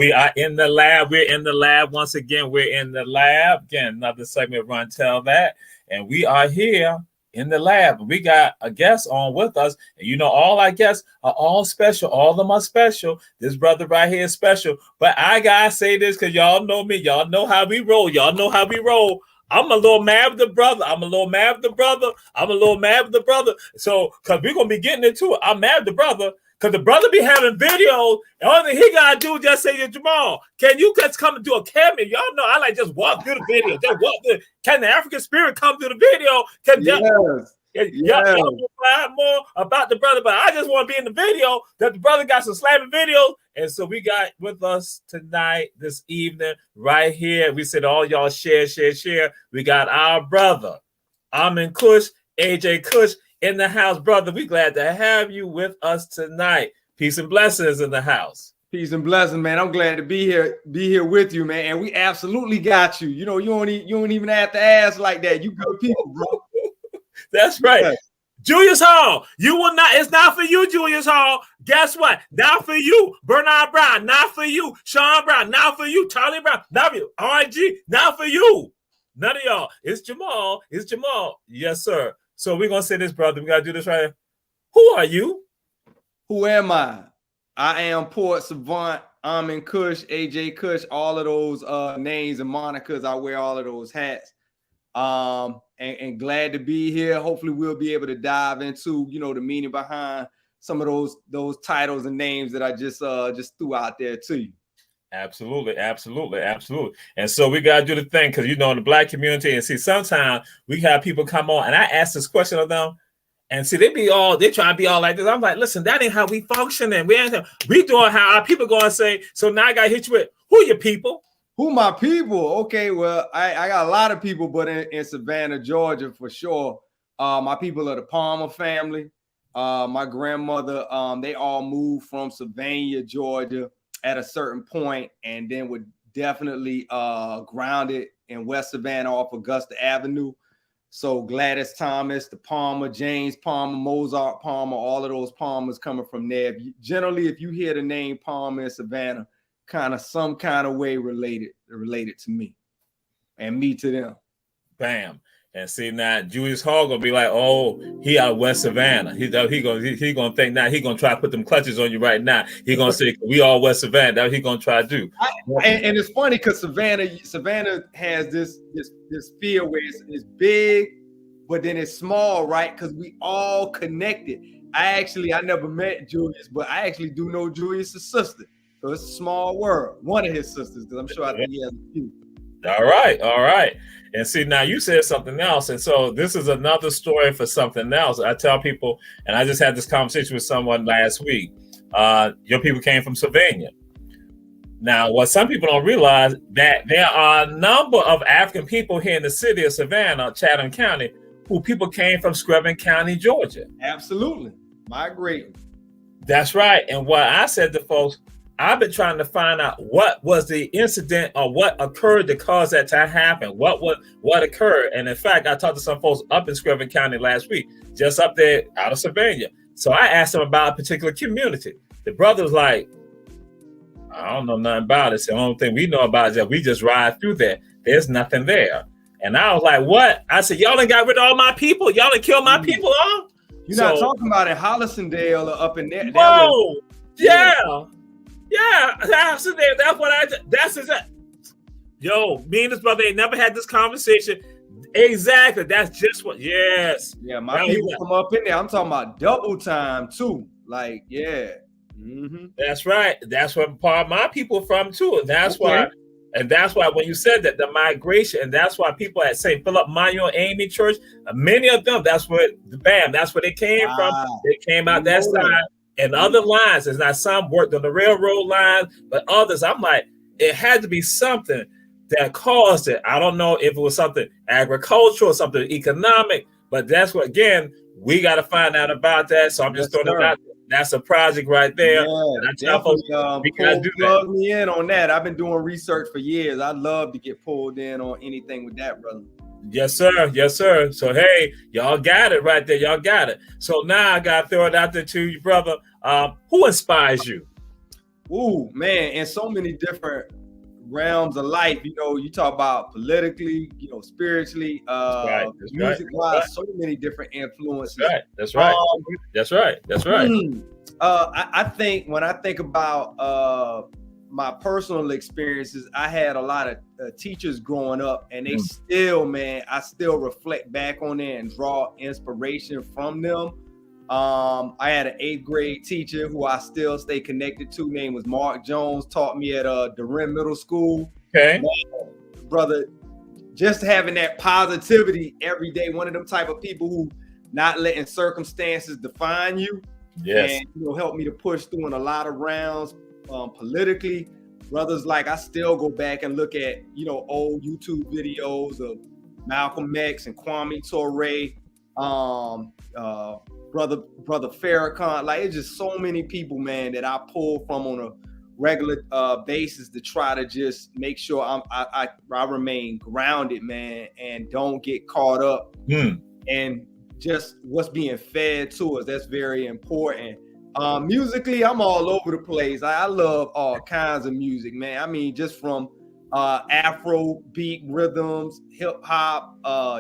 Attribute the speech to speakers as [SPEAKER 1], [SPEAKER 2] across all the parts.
[SPEAKER 1] We are in the lab. We're in the lab once again. We're in the lab. Again, another segment, Run Tell That. And we are here in the lab. We got a guest on with us. And you know, all our guests are all special. All of them are special. This brother right here is special. But I got to say this because y'all know me. Y'all know how we roll. Y'all know how we roll. I'm a little mad with the brother. So, because we're going to be getting into it. I'm mad with the brother. Because the brother be having videos, and all thing he got to do is just say to Jamal, can you just come and do a cameo? Y'all know I like just walk through the video. Just walk through. Can the African spirit come through the video? Y'all will find more about the brother, but I just want to be in the video that the brother got some slamming videos. And so we got with us tonight, this evening, right here. We said all y'all share. We got our brother, Kush, AJ Kush, in the house. Brother, we glad to have you with us tonight. Peace and blessings in the house.
[SPEAKER 2] Peace and blessings, man. I'm glad to be here with you, man. And we absolutely got you. You know, you don't even have to ask like that. You good people, bro.
[SPEAKER 1] That's right. Yeah. Julius Hall, you will not. It's not for you, Julius Hall. Guess what? Not for you. Bernard Brown, not for you. Sean Brown, not for you. Charlie Brown, not for you. RG, not for you. None of y'all. It's Jamal. Yes, sir. So we're going to say this, brother. We got to do this right here. Who are you?
[SPEAKER 2] Who am I? I am Port Savant. I'm in Kush, AJ Kush, all of those names and monikers. I wear all of those hats. And glad to be here. Hopefully we'll be able to dive into, you know, the meaning behind some of those titles and names that I just threw out there to you.
[SPEAKER 1] Absolutely. And so we got to do the thing because, you know, in the Black community, and see, sometimes we have people come on and I ask this question of them and see, they try to be all like this. I'm like, listen, that ain't how we functioning. We doing how our people going to say, so now I got to hit you with, who your people?
[SPEAKER 2] Who my people? Okay, well, I got a lot of people, but in Savannah, Georgia, for sure. My people are the Palmer family. My grandmother, they all moved from Savannah, Georgia at a certain point, and then were definitely grounded in West Savannah off Augusta Avenue. So Gladys Thomas, the Palmer, James Palmer, Mozart Palmer, all of those Palmers coming from there. Generally, if you hear the name Palmer in Savannah, some kind of way related to me and me to them.
[SPEAKER 1] Bam. And see, now Julius Hall gonna be like, oh, he out West Savannah. He gonna think now he gonna try to put them clutches on you right now. He gonna say we all West Savannah. That's what he gonna try to do.
[SPEAKER 2] And it's funny because Savannah has this feel where it's big, but then it's small, right? Because we all connected. I never met Julius, but I actually do know Julius's sister. So it's a small world. One of his sisters, because I'm sure I think he has a few.
[SPEAKER 1] All right. And see, now you said something else. And so this is another story for something else. I tell people, and I just had this conversation with someone last week. Your people came from Savannah. Now, what some people don't realize that there are a number of African people here in the city of Savannah, Chatham County, who people came from Screven County, Georgia.
[SPEAKER 2] Absolutely. Migrating.
[SPEAKER 1] That's right. And what I said to folks, I've been trying to find out what was the incident or what occurred to cause that to happen. What occurred? And in fact, I talked to some folks up in Screven County last week, just up there out of Savannah. So I asked them about a particular community. The brother was like, I don't know nothing about it. The only thing we know about is that we just ride through there. There's nothing there. And I was like, what? I said, y'all done got rid of all my people? Y'all done killed my people off?
[SPEAKER 2] You're not talking about in Hollisondale or up in there.
[SPEAKER 1] Whoa, yeah, that's it. Yo, me and this brother ain't never had this conversation. Exactly. That's just what. Yes.
[SPEAKER 2] Yeah, my people come up in there. I'm talking about double time too. Like, yeah. Mm-hmm.
[SPEAKER 1] That's right. That's where part of my people from too. And that's why when you said that the migration, and that's why people at St. Philip Mayo Amy Church, many of them, that's where they came from. They came out that side. And other lines, there's not some worked on the railroad line, but others, I'm like, it had to be something that caused it. I don't know if it was something agricultural, something economic, but that's what, again, we got to find out about that. So I'm just throwing it out there. That's a project right there. Yeah,
[SPEAKER 2] and I tell folks, we got to do that. Plug me in on that. I've been doing research for years. I'd love to get pulled in on anything with that, brother.
[SPEAKER 1] Yes, sir. So, hey, y'all got it right there. Y'all got it. So now I got to throw it out there to you, brother. Who inspires you?
[SPEAKER 2] Ooh, man, in so many different realms of life. You know, you talk about politically, you know, spiritually,
[SPEAKER 1] That's right. That's right.
[SPEAKER 2] music-wise, so many different influences.
[SPEAKER 1] That's right. That's right.
[SPEAKER 2] Um,
[SPEAKER 1] That's right. That's right.
[SPEAKER 2] I think when I think about my personal experiences, I had a lot of teachers growing up, and they still, man, I still reflect back on it and draw inspiration from them. I had an 8th grade teacher who I still stay connected to. Name was Mark Jones. Taught me at Durham Middle School.
[SPEAKER 1] Okay,
[SPEAKER 2] man, brother, just having that positivity every day. One of them type of people who not letting circumstances define you.
[SPEAKER 1] Yes,
[SPEAKER 2] and you know, helped me to push through in a lot of rounds politically. Brothers, like I still go back and look at, you know, old YouTube videos of Malcolm X and Kwame Ture, brother Farrakhan. Like, it's just so many people, man, that I pull from on a regular basis to try to just make sure I remain grounded, man, and don't get caught up and just what's being fed to us. That's very important. Musically, I'm all over the place. I love all kinds of music, man. I mean, just from Afro beat rhythms, hip hop,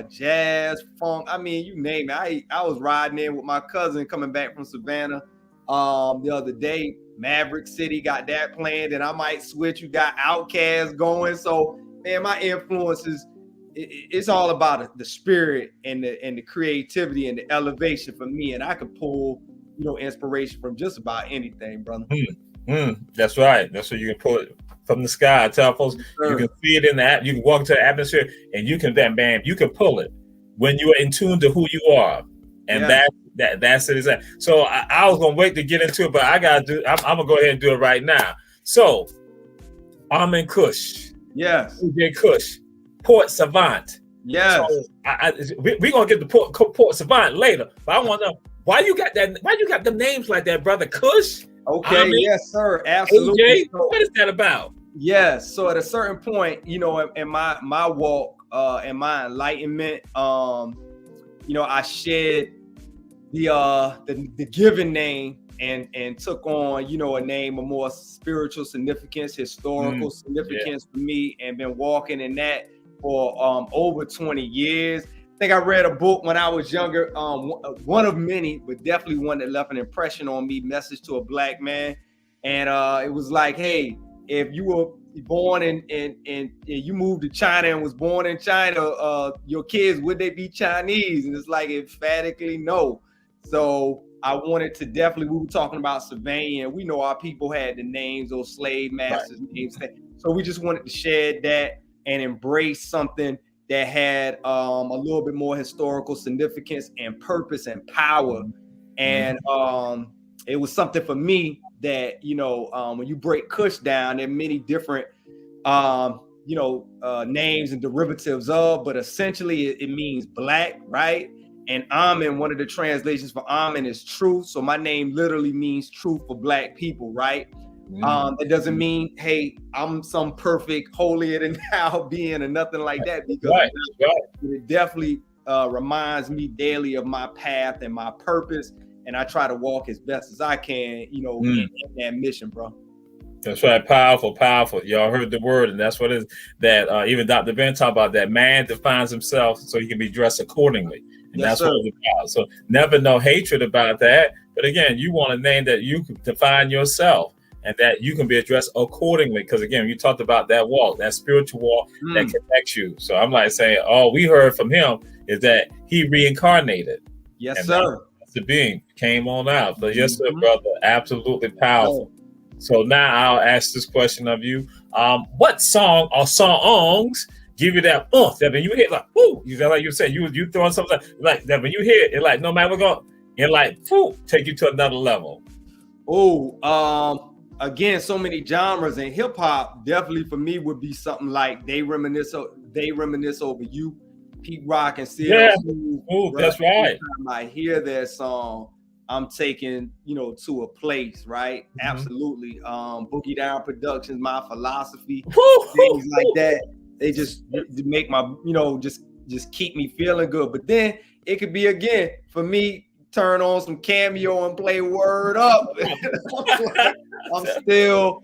[SPEAKER 2] jazz, funk. I mean, you name it. I was riding in with my cousin coming back from Savannah the other day. Maverick City got that playing, and I might switch. You got Outkast going. So, man, my influences, it's all about the spirit and the creativity and the elevation for me. And I could pull, you know, inspiration from just about anything, brother.
[SPEAKER 1] That's right. That's what you can pull it from the sky. I tell folks, you can see it in the app. You can walk into the atmosphere, and you can you can pull it when you are in tune to who you are, and that's it. Exactly. So I was gonna wait to get into it, but I'm gonna go ahead and do it right now. So, Armin Kush,
[SPEAKER 2] yes,
[SPEAKER 1] DJ Kush, Port Savant.
[SPEAKER 2] Yes.
[SPEAKER 1] So we're gonna get the Port Savant later, but I want to know why you got that. Why you got the names like that, brother? Kush.
[SPEAKER 2] Okay. Yes, sir. Absolutely.
[SPEAKER 1] AJ, what is that about?
[SPEAKER 2] Yes. So at a certain point, you know, in my walk, and my enlightenment, you know, I shed the given name and took on, you know, a name of more spiritual significance, historical significance for me, and been walking in that for over 20 years. I think I read a book when I was younger, one of many, but definitely one that left an impression on me, Message to a Black Man. And it was like, hey, if you were born and you moved to China and was born in China, your kids, would they be Chinese? And it's like, emphatically no. So I wanted to definitely, we were talking about Savannah, and we know our people had the names, those slave masters' names. So we just wanted to shed that and embrace something that had a little bit more historical significance and purpose and power. And it was something for me that, you know, when you break Kush down, there are many different, you know, names and derivatives of, but essentially it means black, right? And Amen, one of the translations for Amen is truth. So my name literally means truth for black people, right? It doesn't mean, hey, I'm some perfect holier than thou being or nothing like that, because it definitely reminds me daily of my path and my purpose, and I try to walk as best as I can, you know, in that mission, bro.
[SPEAKER 1] That's right. Powerful, powerful. Y'all heard the word, and that's what it is that even Dr. Ben talked about, that man defines himself so he can be dressed accordingly. And that's what it's about. So never no hatred about that. But again, you want a name that you can define yourself and that you can be addressed accordingly. Because again, you talked about that walk, that spiritual walk that connects you. So I'm like saying, all we heard from him is that he reincarnated.
[SPEAKER 2] Yes,
[SPEAKER 1] and
[SPEAKER 2] sir.
[SPEAKER 1] The being came on out. But yes, sir, brother, absolutely powerful. So now I'll ask this question of you. What song or songs give you that that when you hear like, whoo, you know, like you said, you throwing something like that when you hear it, like no matter what going, it like whoo, take you to another level.
[SPEAKER 2] Again, so many genres, and hip hop definitely for me would be something like They Reminisce Over You, Pete Rock and CL Smooth.
[SPEAKER 1] Oh, that's right.
[SPEAKER 2] Every time I hear that song, I'm taken, you know, to a place, right? Absolutely. Boogie Down Productions, My Philosophy, things like that. They just make my, you know, just keep me feeling good. But then it could be, again, for me, turn on some Cameo and play Word Up. I'm still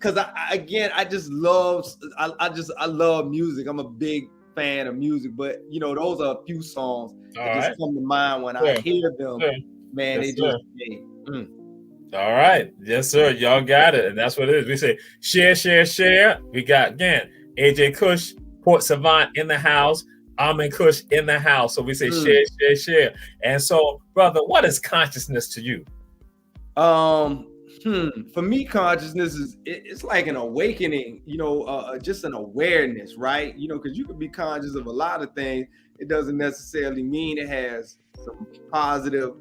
[SPEAKER 2] because I just love I love music. I'm a big fan of music, but you know, those are a few songs that just come to mind when I hear them. Man,
[SPEAKER 1] yes,
[SPEAKER 2] they just
[SPEAKER 1] All right, yes, sir. Y'all got it, and that's what it is. We say share, share, share. We got again AJ Kush, Port Savant in the house. Amin Kush in the house. So we say share, share, share. And so, brother, what is consciousness to you?
[SPEAKER 2] For me, consciousness is it's like an awakening, you know, just an awareness, right? You know, because you can be conscious of a lot of things. It doesn't necessarily mean it has some positive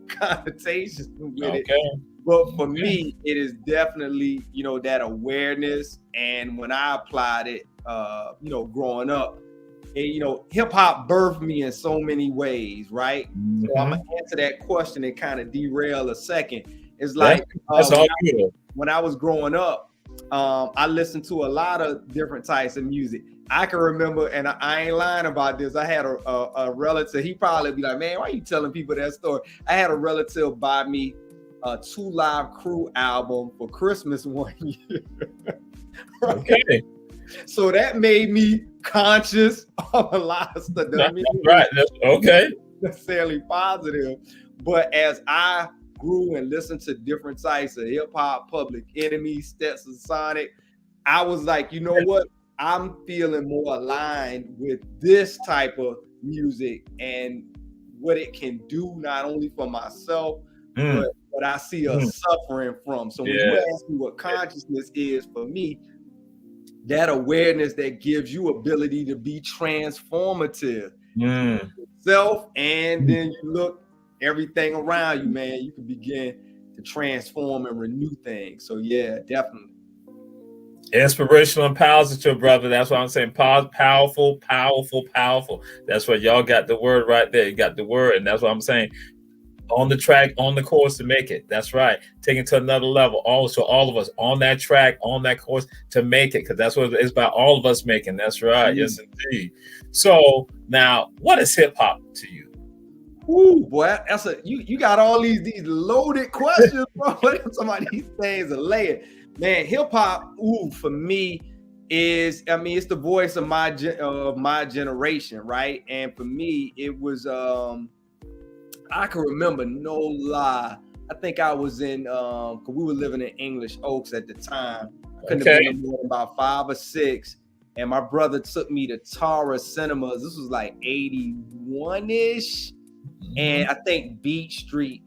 [SPEAKER 2] connotations with it. But for me, it is definitely, you know, that awareness. And when I applied it, you know, growing up, and, you know, hip hop birthed me in so many ways, right? So I'm gonna answer that question and kind of derail a second. It's like when I was growing up, I listened to a lot of different types of music. I can remember, and I ain't lying about this. I had a relative. He probably be like, "Man, why are you telling people that story?" I had a relative buy me a 2 Live Crew album for Christmas one year. Right? Okay. So that made me conscious of a lot of stuff.
[SPEAKER 1] Right. Okay.
[SPEAKER 2] Necessarily positive, but as I grew and listened to different types of hip hop, Public Enemy, Stetson Sonic, I was like, you know what? I'm feeling more aligned with this type of music and what it can do not only for myself, but what I see us suffering from. So when you ask me what consciousness is for me, that awareness that gives you ability to be transformative yourself, and then you look everything around you, man, you can begin to transform and renew things. So yeah, definitely.
[SPEAKER 1] Inspirational and positive, brother. That's what I'm saying. Powerful, powerful, powerful. That's what y'all got the word right there. You got the word, and that's what I'm saying. On the track, on the course to make it. That's right. Take it to another level. Also, all of us on that track, on that course to make it, because that's what it's about. All of us making. That's right. Yes, indeed. So now, what is hip hop to you?
[SPEAKER 2] Ooh, boy, that's you got all these loaded questions, bro. Some of these things are layered. Man, hip hop, for me is, I mean, it's the voice of my generation, right? And for me, it was I can remember, no lie. I think I was in because we were living in English Oaks at the time. I couldn't have been more than about 5 or 6. And my brother took me to Tara Cinemas. This was like 81-ish. And I think Beat Street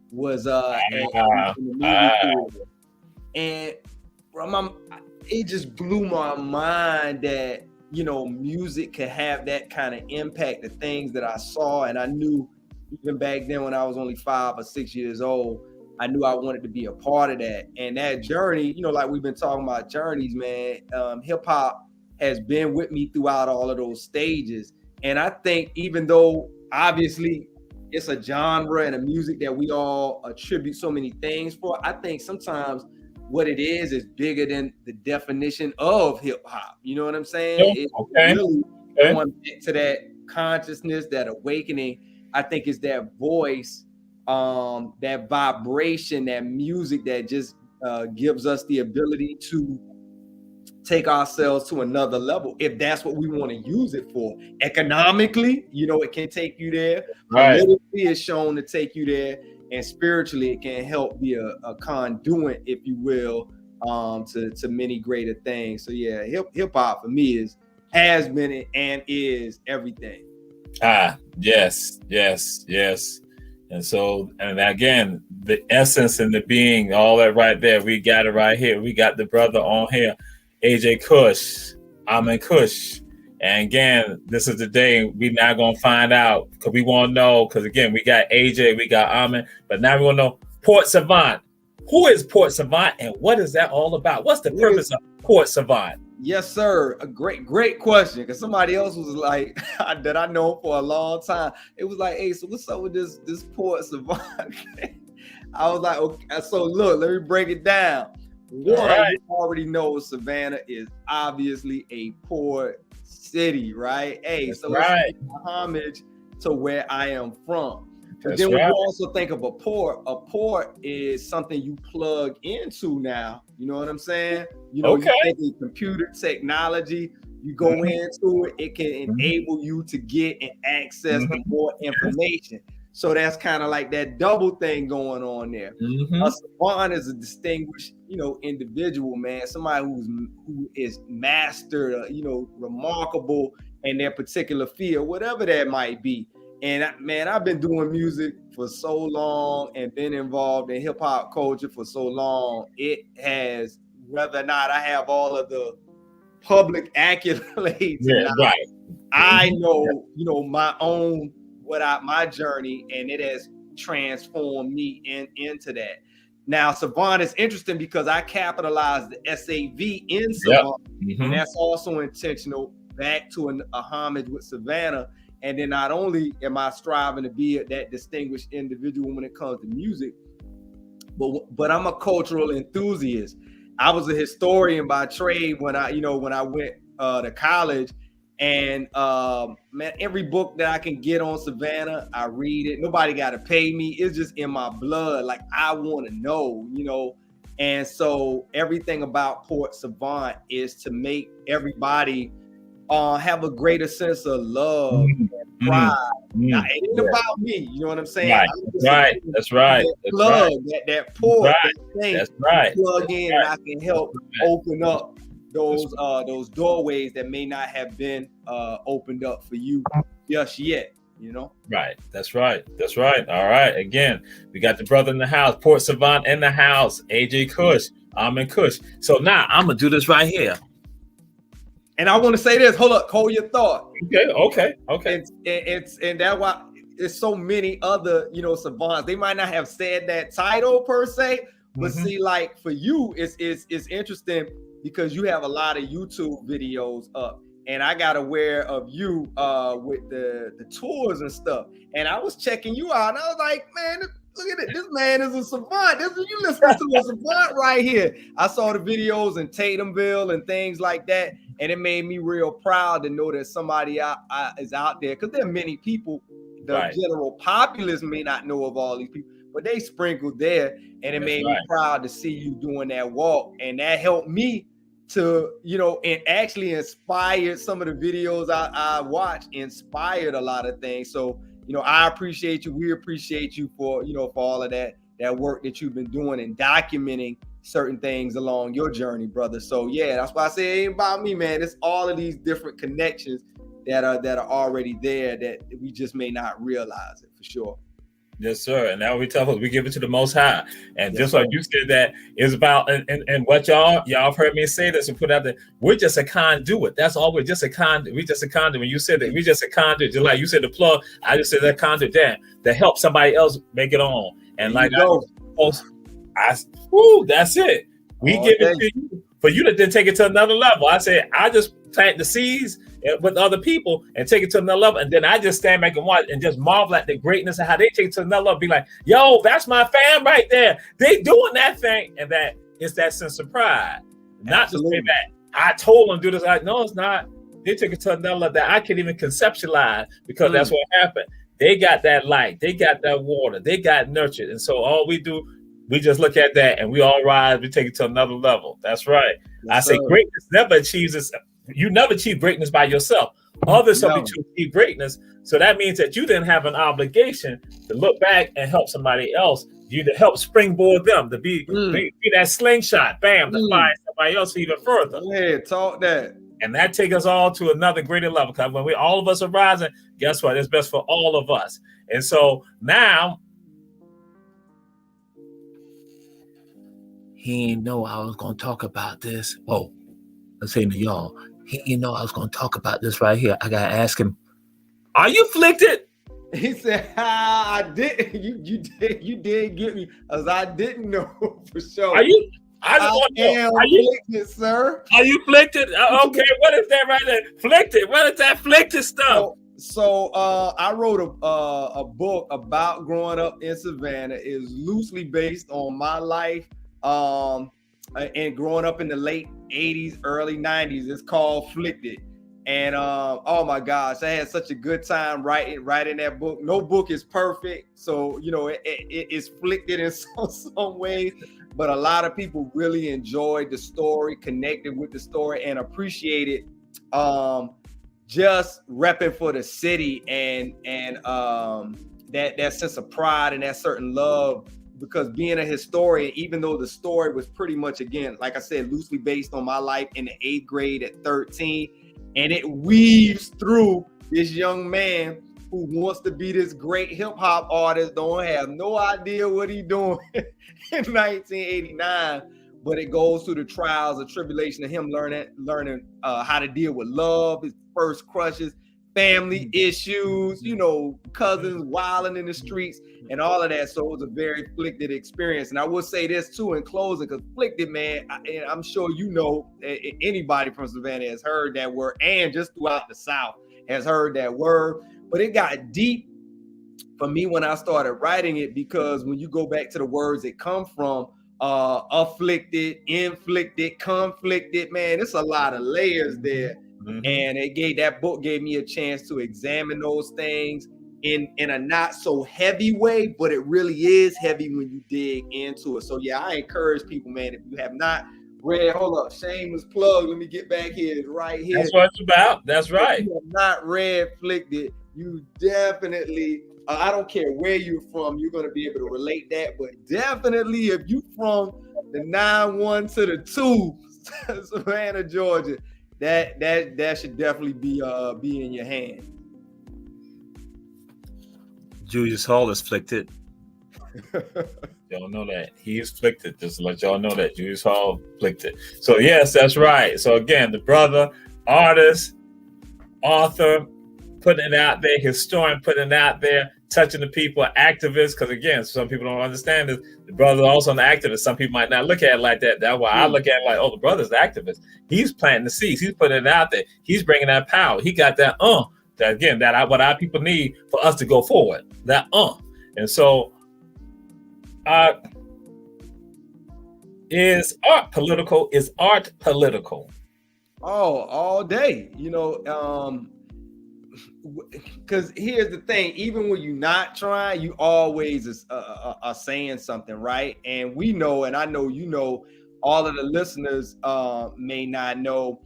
[SPEAKER 2] was in the movie theater. And it just blew my mind that, you know, music could have that kind of impact, the things that I saw. And I knew even back then when I was only 5 or 6 years old, I knew I wanted to be a part of that. And that journey, you know, like we've been talking about journeys, man, hip hop has been with me throughout all of those stages. And I think even though obviously it's a genre and a music that we all attribute so many things for, I think sometimes what it is bigger than the definition of hip hop. You know what I'm saying? It's really going back to that consciousness, that awakening. I think it's that voice, that vibration, that music that just gives us the ability to take ourselves to another level, if that's what we want to use it for. Economically, you know, it can take you there. Right. Politically, it's shown to take you there. And spiritually, it can help be a conduit, if you will, to many greater things. So yeah, hip hop for me has been and is everything.
[SPEAKER 1] Yes. And so, and again, the essence and the being, all that right there, we got it right here. We got the brother on here, AJ Kush, Amin Kush. And again, this is the day we now going to find out, because we want to know, because again, we got AJ, we got Amin, but now we want to know Port Savant. Who is Port Savant and what is that all about? What's the purpose of Port Savant?
[SPEAKER 2] Yes, sir. A great question. Because somebody else was like, that I know for a long time. It was like, hey, so what's up with this Port Savant? I was like, okay, so look, let me break it down. One, you already know Savannah is obviously a port city, right? Hey, so it's homage to where I am from. But then when you also think of a port is something you plug into now. You know what I'm saying? You know, you think of computer technology, you go into it, it can enable you to get and access to more information. So that's kind of like that double thing going on there. A savant is a distinguished, you know, individual, man. Somebody who is mastered, you know, remarkable in their particular field, whatever that might be. And man, I've been doing music for so long and been involved in hip hop culture for so long. It has, whether or not I have all of the public accolades, I know, you know, my own, my journey, and it has transformed me into that. Now, Savant is interesting because I capitalized the SAV in Savant, and that's also intentional, back to a homage with Savannah. And then not only am I striving to be that distinguished individual when it comes to music, but I'm a cultural enthusiast. I was a historian by trade when I went to college, and man, every book that I can get on Savannah, I read it. Nobody got to pay me. It's just in my blood. Like, I want to know, you know. And so everything about Port Savant is to make everybody have a greater sense of love and pride. Now, it ain't about me, you know what I'm saying?
[SPEAKER 1] That's right.
[SPEAKER 2] Plug that port, that thing.
[SPEAKER 1] That's right.
[SPEAKER 2] Plug in, and I can help open up those doorways that may not have been opened up for you just yet. You know?
[SPEAKER 1] Right. That's right. All right. Again, we got the brother in the house, Port Savant in the house, AJ Kush. I'm in Kush. So now I'm gonna do this right here.
[SPEAKER 2] And I want to say this. Hold your thought.
[SPEAKER 1] Okay.
[SPEAKER 2] And that's why there's so many other, you know, savants. They might not have said that title per se, but see, like for you, it's interesting because you have a lot of YouTube videos up, and I got aware of you with the tours and stuff. And I was checking you out, and I was like, man, look at it. This man is a savant. You listening to a savant right here. I saw the videos in Tatumville and things like that. And it made me real proud to know that somebody is out there, because there are many people, the general populace may not know of all these people, but they sprinkled there, and it made me proud to see you doing that walk. And that helped me to, you know, and actually inspired some of the videos I watched, inspired a lot of things. So, you know, I appreciate you. We appreciate you for, you know, for all of that work that you've been doing and documenting certain things along your journey, brother. So yeah, that's why I say it ain't about me, man. It's all of these different connections that are already there that we just may not realize it, for sure.
[SPEAKER 1] Yes, sir. And now we tell us we give it to the Most High. And just like you said, that is about and what y'all have heard me say this and put out there. We're just a conduit. That's all. We're just a conduit. We're just a conduit. When you said that, we're just a conduit. Just like you said, the plug. I just said that conduit there to help somebody else make it on. And like that's it. We give it to you for you to then take it to another level. I say I just plant the seeds with other people and take it to another level, and then I just stand back and watch and just marvel at the greatness of how they take it to another level. Be like, yo, that's my fam right there. They doing that thing, and that it's that sense of pride. Not to say that I told them to do this. Like, no, it's not. They took it to another level that I can't even conceptualize, because that's what happened. They got that light, they got that water, they got nurtured, and so all we do. We just look at that and we all rise. We take it to another level. That's right. Yes, I say greatness never achieves this. You never achieve greatness by yourself. Others help you to achieve greatness. So that means that you then have an obligation to look back and help somebody else. You to help springboard them, to be that slingshot, bam, to find somebody else even further.
[SPEAKER 2] Yeah, talk that.
[SPEAKER 1] And that takes us all to another greater level. Because when all of us are rising, guess what? It's best for all of us. And so now, he didn't know I was going to talk about this. Oh, let's say to y'all, he didn't know I was going to talk about this right here. I got to ask him, are you afflicted?
[SPEAKER 2] He said, I did. You did get me, as I didn't know for sure.
[SPEAKER 1] Are you? I am
[SPEAKER 2] afflicted, sir.
[SPEAKER 1] Are you afflicted? Okay, what is that right there? Afflicted. What is that afflicted stuff?
[SPEAKER 2] So I wrote a book about growing up in Savannah. It's loosely based on my life. And growing up in the late 80s, early 90s, it's called Afflicted. And oh my gosh, I had such a good time writing that book. No book is perfect, so you know it's flicked in some ways, but a lot of people really enjoyed the story, connected with the story, and appreciated just repping for the city and that sense of pride and that certain love. Because being a historian, even though the story was pretty much, again, like I said, loosely based on my life in the 8th grade at 13, and it weaves through this young man who wants to be this great hip hop artist, don't have no idea what he's doing in 1989, but it goes through the trials and tribulation of him learning how to deal with love, his first crushes, family issues, you know, cousins wilding in the streets and all of that. So it was a very Flicked experience. And I will say this too in closing, because Flicked, man, and I'm sure you know, anybody from Savannah has heard that word, and just throughout the South has heard that word. But it got deep for me when I started writing it, because when you go back to the words it come from, afflicted, inflicted, conflicted, man, it's a lot of layers there. And that book gave me a chance to examine those things in a not so heavy way, but it really is heavy when you dig into it. So yeah, I encourage people, man, if you have not read, hold up, shameless plug, let me get back here, it's right here.
[SPEAKER 1] That's what it's about. That's right.
[SPEAKER 2] If you have not read Flicked, you definitely, I don't care where you're from, you're going to be able to relate that. But definitely if you from the 9-1 to the 2, Savannah, Georgia, that should definitely be in your hand.
[SPEAKER 1] Julius Hall is Flicked. Y'all know that. He is Flicked. Just to let y'all know that. Julius Hall Flicked. So yes, that's right. So again, the brother, artist, author, putting it out there, historian putting it out there, touching the people, activist, because again, some people don't understand this. The brother also an activist. Some people might not look at it like that. That's why I look at it like, oh, the brother's an activist. He's planting the seeds. He's putting it out there. He's bringing that power. He got that what our people need for us to go forward. And so is art political? Is art political?
[SPEAKER 2] Oh, all day. You know, because here's the thing, even when you're not trying, you always are saying something, right? And we know, and I know you know, all of the listeners may not know.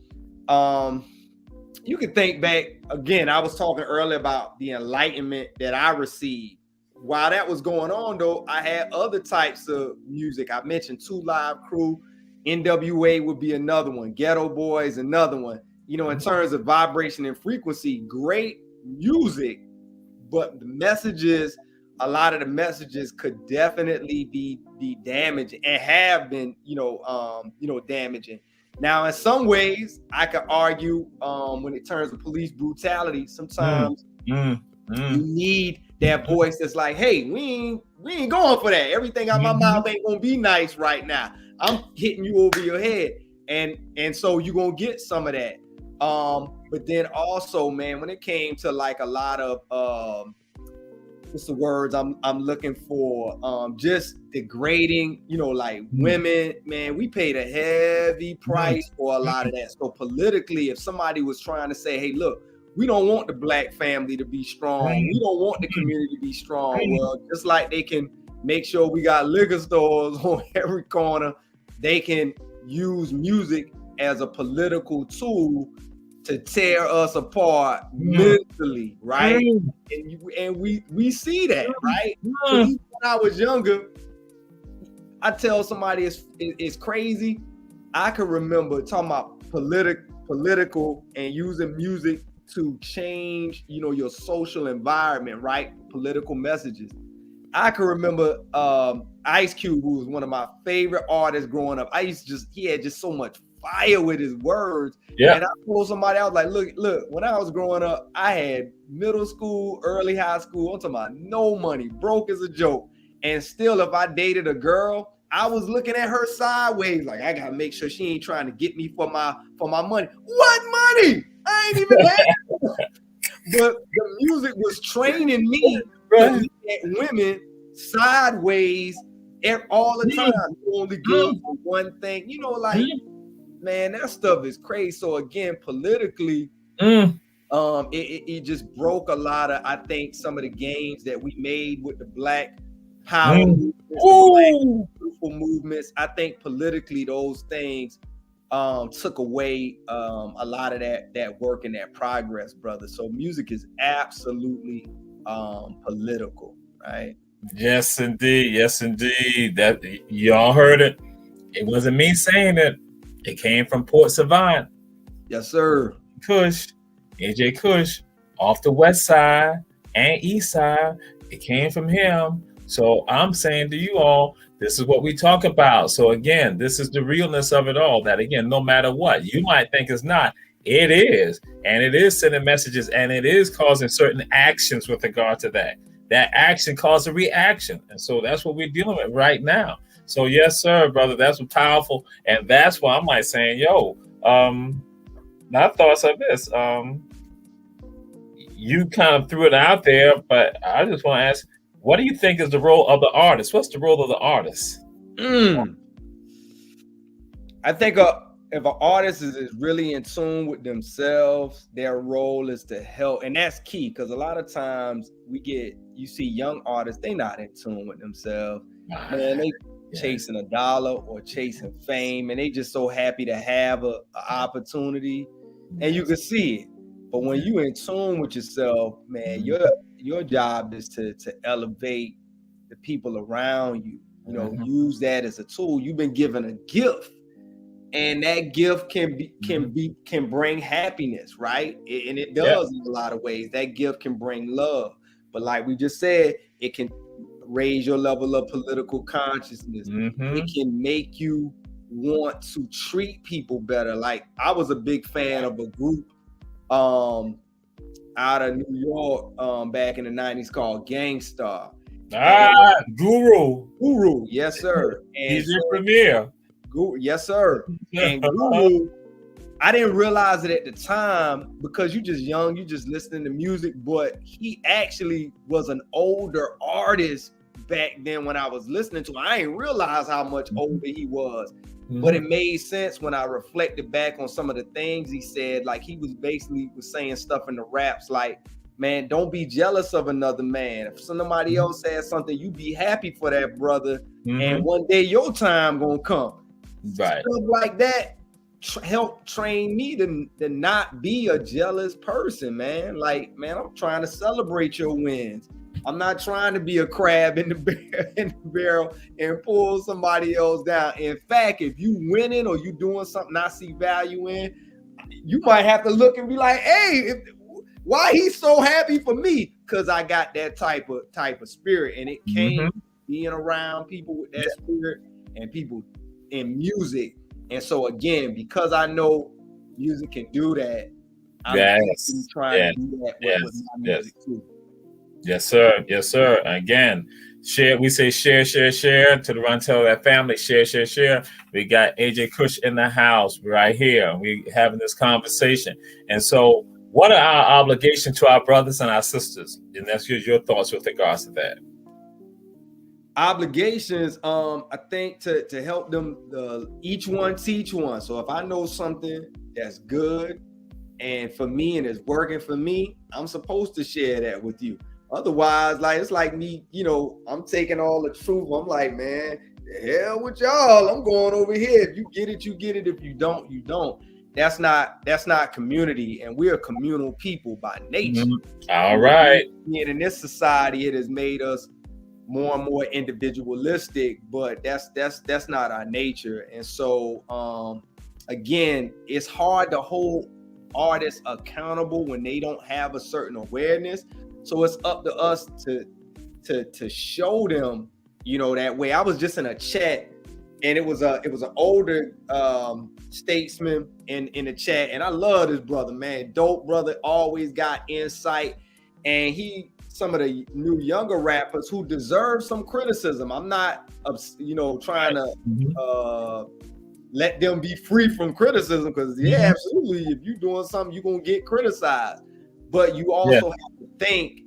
[SPEAKER 2] You can think back, again, I was talking earlier about the enlightenment that I received. While that was going on, though, I had other types of music. I mentioned 2 Live Crew, NWA would be another one, Ghetto Boys, another one. You know, in terms of vibration and frequency, great music, but the messages, a lot of the messages could definitely be damaging and have been, damaging. Now, in some ways, I could argue when it turns to police brutality, sometimes you need that voice that's like, hey, we ain't going for that. Everything out my mouth ain't gonna be nice right now. I'm hitting you over your head. And so you're gonna get some of that. But then also, man, when it came to like a lot of what's the words I'm looking for, just degrading, like women, man, we paid a heavy price for a lot of that. So politically, if somebody was trying to say, hey, look, we don't want the Black family to be strong, we don't want the community to be strong, well, just like they can make sure we got liquor stores on every corner, they can use music as a political tool to tear us apart mentally, right? And we see that, right? So when I was younger, I tell somebody it's crazy. I can remember talking about political and using music to change, your social environment, right? Political messages. I can remember Ice Cube, who was one of my favorite artists growing up. He had just so much fire with his words. Yeah. And I told somebody, I was like, look, when I was growing up, I had middle school, early high school, I'm talking about no money, broke as a joke. And still, if I dated a girl, I was looking at her sideways, like I gotta make sure she ain't trying to get me for my money. What money? I ain't even had it. But the music was training me to look at women sideways all the time. You only good for one thing, man, that stuff is crazy. So again, politically, It just broke a lot of, I think, some of the gains that we made with the Black Power movements, the Black beautiful movements. I think politically those things took away a lot of that work and that progress, brother. So music is absolutely political, right?
[SPEAKER 1] Yes, indeed. Yes, indeed. That y'all heard it. It wasn't me saying it. It came from Port Savant.
[SPEAKER 2] Yes, sir.
[SPEAKER 1] Kush, AJ Kush, off the west side and east side. It came from him. So I'm saying to you all, this is what we talk about. So again, this is the realness of it all. That again, no matter what, you might think it's not. It is. And it is sending messages and it is causing certain actions with regard to that. That action caused a reaction. And so that's what we're dealing with right now. So yes, sir, brother, that's powerful. And that's why I'm like saying, yo, my thoughts of this. You kind of threw it out there, but I just want to ask, what do you think is the role of the artist? What's the role of the artist?
[SPEAKER 2] I think if an artist is really in tune with themselves, their role is to help. And that's key, because a lot of times you see young artists, they not in tune with themselves. Man, they chasing a dollar or chasing fame, and they just so happy to have an opportunity, and you can see it. But when you in tune with yourself, man, your job is to elevate the people around you. You know, use that as a tool. You've been given a gift, and that gift can bring happiness, right? And it does in a lot of ways. That gift can bring love, but like we just said, it can raise your level of political consciousness. It can make you want to treat people better. Like, I was a big fan of a group out of New York back in the 90s called Gangstar. Guru, yes sir. And
[SPEAKER 1] DJ Premier.
[SPEAKER 2] Guru, yes sir. And Guru, I didn't realize it at the time because you're just young, you just listening to music, but he actually was an older artist back then when I was listening to him. I didn't realize how much older he was. But it made sense when I reflected back on some of the things he said. Like, he was basically saying stuff in the raps like, man, don't be jealous of another man. If somebody else says something, you be happy for that brother. And one day your time gonna come.
[SPEAKER 1] Right.
[SPEAKER 2] Stuff like that help train me to not be a jealous person, man. Like, man, I'm trying to celebrate your wins. I'm not trying to be a crab in the barrel and pull somebody else down. In fact, if you winning or you doing something I see value in, you might have to look and be like, hey, why he's so happy for me? Because I got that type of spirit, and it came being around people with that spirit and people in music. And so again, because I know music can do that, I'm trying to do that with my music too.
[SPEAKER 1] Yes, sir. Yes, sir. Again, share. We say share to the Run Tell That family. Share. We got AJ Kush in the house right here. We having this conversation. And so, what are our obligations to our brothers and our sisters? And that's your thoughts with regards to that.
[SPEAKER 2] Obligations, I think to help them, each one teach one. So if I know something that's good and for me and it's working for me, I'm supposed to share that with you. Otherwise, like, it's like me, I'm taking all the truth. I'm like, man, the hell with y'all. I'm going over here. If you get it, you get it. If you don't, you don't. That's not community, and we're communal people by nature.
[SPEAKER 1] All right.
[SPEAKER 2] And in this society, it has made us more and more individualistic, but that's not our nature. And so again, it's hard to hold artists accountable when they don't have a certain awareness. So it's up to us to show them, that way. I was just in a chat, and it was an older statesman in the chat, and I love this brother, man. Dope brother, always got insight, and some of the new younger rappers who deserve some criticism. I'm not, trying to let them be free from criticism, because absolutely, if you're doing something, you're gonna get criticized. But you also have to think,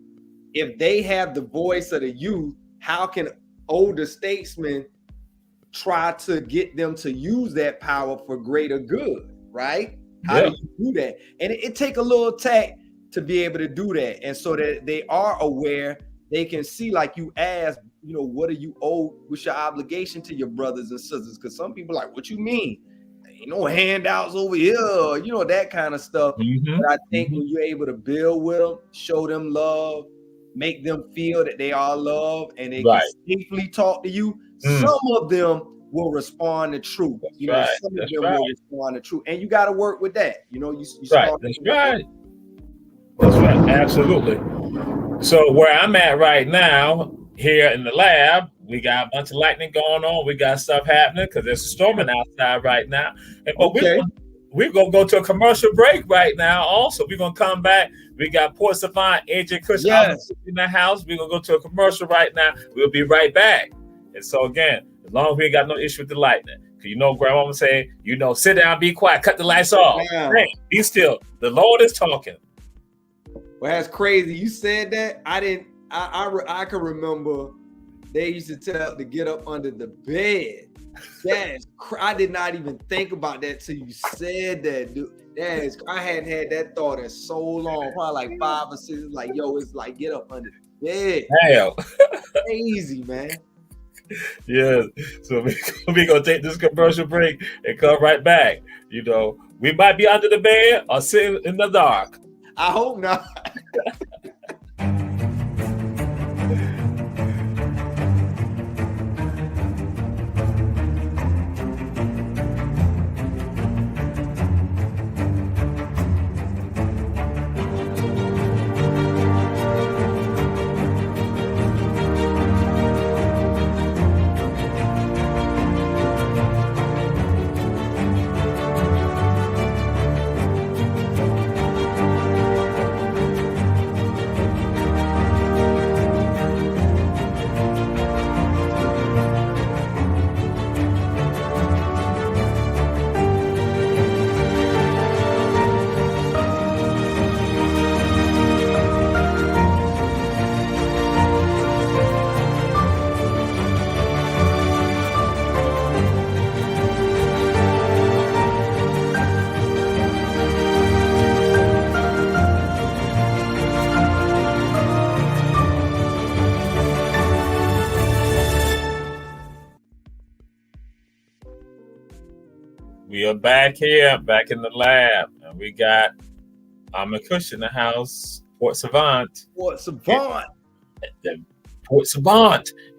[SPEAKER 2] if they have the voice of the youth, how can older statesmen try to get them to use that power for greater good, right? How do you do that? And it take a little tact to be able to do that. And so that they are aware, they can see, like you asked, you know, what do you owe? What's your obligation to your brothers and sisters? Because some people are like, what you mean? Ain't no handouts over here, you know, that kind of stuff. But I think when you're able to build with them, show them love, make them feel that they are loved and they can safely talk to you, some of them will respond to truth. Some of them will respond to truth. And you got to work with that. You know, you start.
[SPEAKER 1] That's right. That's right. Absolutely. So where I'm at right now, here in the lab, we got a bunch of lightning going on. We got stuff happening because there's storming outside right now. But we're going to go to a commercial break right now. Also, we're going to come back. We got Port Savant, AJ Kush in the house. We're going to go to a commercial right now. We'll be right back. And so again, as long as we ain't got no issue with the lightning, because you know, Grandma would say, you know, sit down, be quiet, cut the lights off. Hey, be still. The Lord is talking.
[SPEAKER 2] Well, that's crazy. You said that. I can remember they used to tell to get up under the bed. I did not even think about that till you said that, dude. I hadn't had that thought in so long, probably like 5 or 6. Like, yo, it's like get up under the bed.
[SPEAKER 1] Hell.
[SPEAKER 2] Crazy, man.
[SPEAKER 1] Yeah. So we're gonna take this commercial break and come right back. You know, we might be under the bed or sitting in the dark.
[SPEAKER 2] I hope not.
[SPEAKER 1] We are back here, back in the lab, and we got Kush in the house, Port Savant,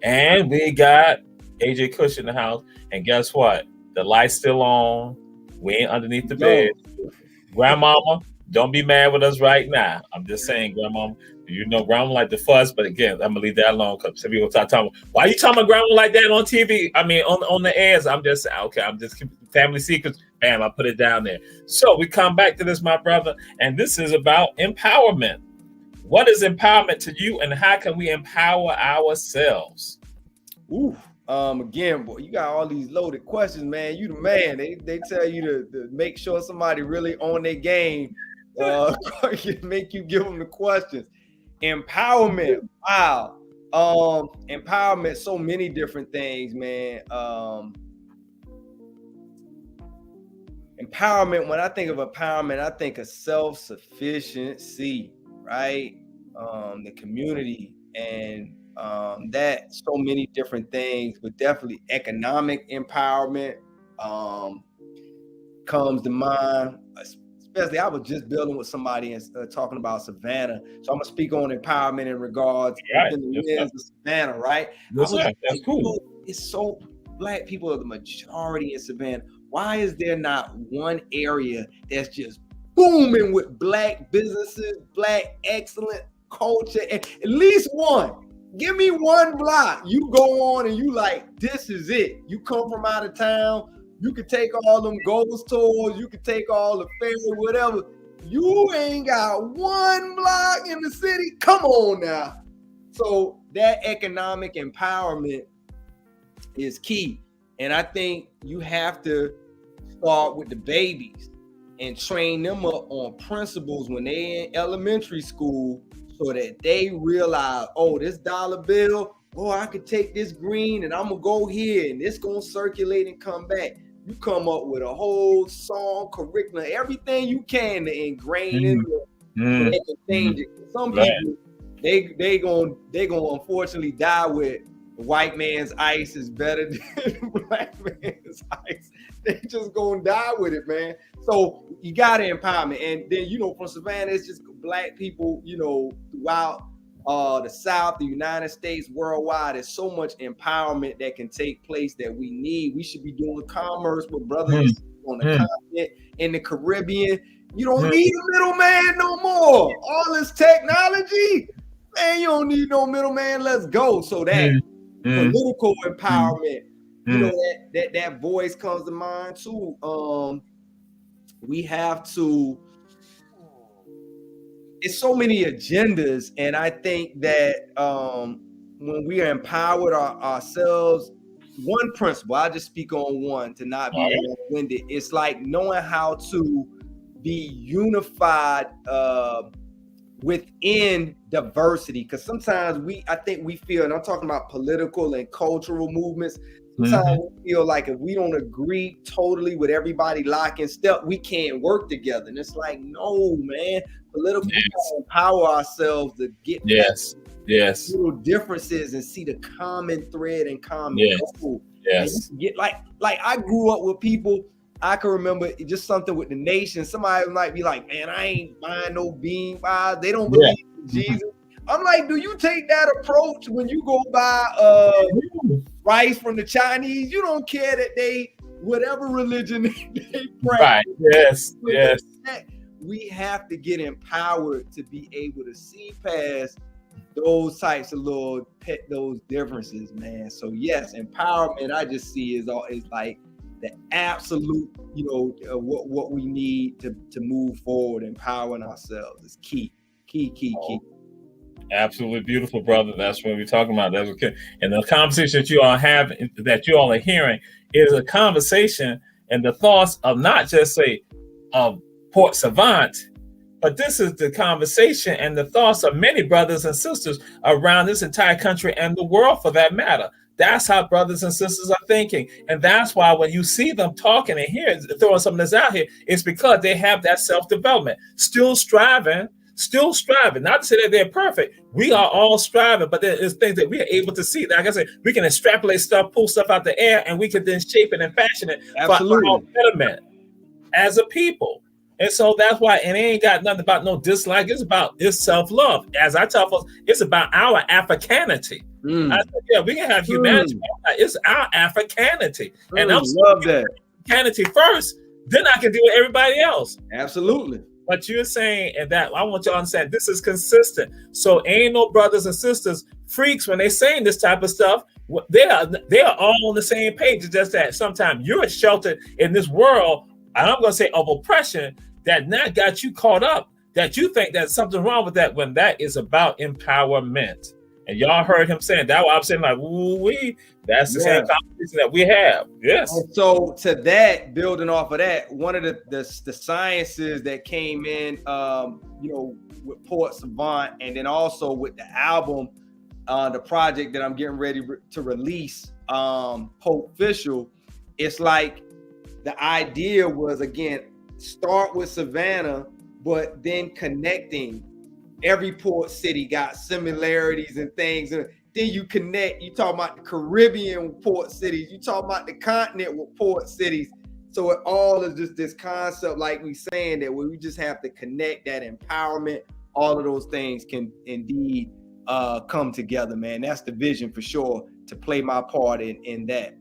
[SPEAKER 1] and we got AJ Kush in the house. And guess what? The light's still on. We ain't underneath the bed. Grandmama, don't be mad with us right now. I'm just saying, Grandmama. You know, Grandma like the fuss, but again, I'm gonna leave that alone because some people start talking. Why you talking about Grandma like that on TV? I mean, on the airs. I'm just okay. I'm just keeping family secrets. Bam, I put it down there. So we come back to this, my brother, and this is about empowerment. What is empowerment to you, and how can we empower ourselves?
[SPEAKER 2] Again, boy, you got all these loaded questions, man. You the man. They tell you to make sure somebody really on their game. Make you give them the questions. Empowerment. Wow. Empowerment, so many different things, man. Empowerment, when I think of empowerment, I think of self-sufficiency, right? The community and that so many different things, but definitely economic empowerment comes to mind. Especially, I was just building with somebody and talking about Savannah. So I'm gonna speak on empowerment in regards to the lens of Savannah, right?
[SPEAKER 1] That's cool.
[SPEAKER 2] It's so Black people are the majority in Savannah. Why is there not one area that's just booming with Black businesses, Black excellent culture? At least one. Give me one block. You go on and you like, this is it. You come from out of town. You could take all them ghost tours. You could take all the ferry, whatever. You ain't got one block in the city. Come on now. So that economic empowerment is key. And I think you have to start with the babies and train them up on principles when they're in elementary school so that they realize, oh, this dollar bill, oh, I could take this green and I'm going to go here and it's going to circulate and come back. You come up with a whole song, curriculum, everything you can to ingrain in so they can change it. Some people, they gonna unfortunately die with white man's ice is better than black man's ice. They just gonna die with it, man. So you got to empowerment, and then from Savannah, it's just black people, throughout the South, the United States, worldwide. There's so much empowerment that can take place that we need. We should be doing commerce with brothers on the continent, in the Caribbean. You don't need a middleman no more. All this technology, man, you don't need no middleman. Let's go. So that political empowerment, that voice comes to mind too. We have to. It's so many agendas, and I think that when we are empowered ourselves, one principle, I'll just speak on one to not be long-winded. It's like knowing how to be unified within diversity, because sometimes I think we feel, and I'm talking about political and cultural movements, sometimes we feel like if we don't agree totally with everybody lock in step, we can't work together. And it's like, no, man, political empower ourselves to get little differences and see the common thread and common goal. Get like I grew up with people. I can remember just something with the nation. Somebody might be like, man, I ain't buying no bean pies. They don't believe in Jesus. I'm like, do you take that approach when you go buy rice from the Chinese? You don't care that they, whatever religion they practice.
[SPEAKER 1] Right. Yes.
[SPEAKER 2] We have to get empowered to be able to see past those types of those differences, man. So yes, empowerment I just see is like the absolute, what we need to move forward. Empowering ourselves is key.
[SPEAKER 1] Absolutely beautiful, brother. That's what we're talking about. That's okay. And the conversation that you all have, that you all are hearing, is a conversation and the thoughts of not just Port Savant, but this is the conversation and the thoughts of many brothers and sisters around this entire country and the world, for that matter. That's how brothers and sisters are thinking. And that's why when you see them talking and throwing some of this out here, it's because they have that self-development, still striving, not to say that they're perfect. We are all striving, but there is things that we are able to see. Like I said, we can extrapolate stuff, pull stuff out the air, and we can then shape it and fashion it for our betterment as a people. And so that's why, and it ain't got nothing about no dislike. It's self-love. As I tell folks, it's about our Africanity. I said, we can have humanity. It's our Africanity. And I'm
[SPEAKER 2] love that.
[SPEAKER 1] Africanity first, then I can deal with everybody else.
[SPEAKER 2] Absolutely.
[SPEAKER 1] But you're saying, and that I want you to understand, this is consistent. So ain't no brothers and sisters freaks when they saying this type of stuff. They are all on the same page. It's just that sometimes you're sheltered in this world, and I'm going to say of oppression, that now got you caught up, that you think that something wrong with that, when that is about empowerment. And y'all heard him saying that. I'm saying like, ooh-wee, that's the same conversation that we have. Yes.
[SPEAKER 2] And so to that, building off of that, one of the sciences that came in, with Port Savant, and then also with the album, the project that I'm getting ready to release, Pope Official, it's like the idea was, again, start with Savannah, but then connecting. Every port city got similarities and things, and then you connect. You talk about the Caribbean with port cities, you talk about the continent with port cities. So it all is just this concept, like we saying, that we just have to connect that empowerment. All of those things can indeed come together, man. That's the vision for sure, to play my part in that.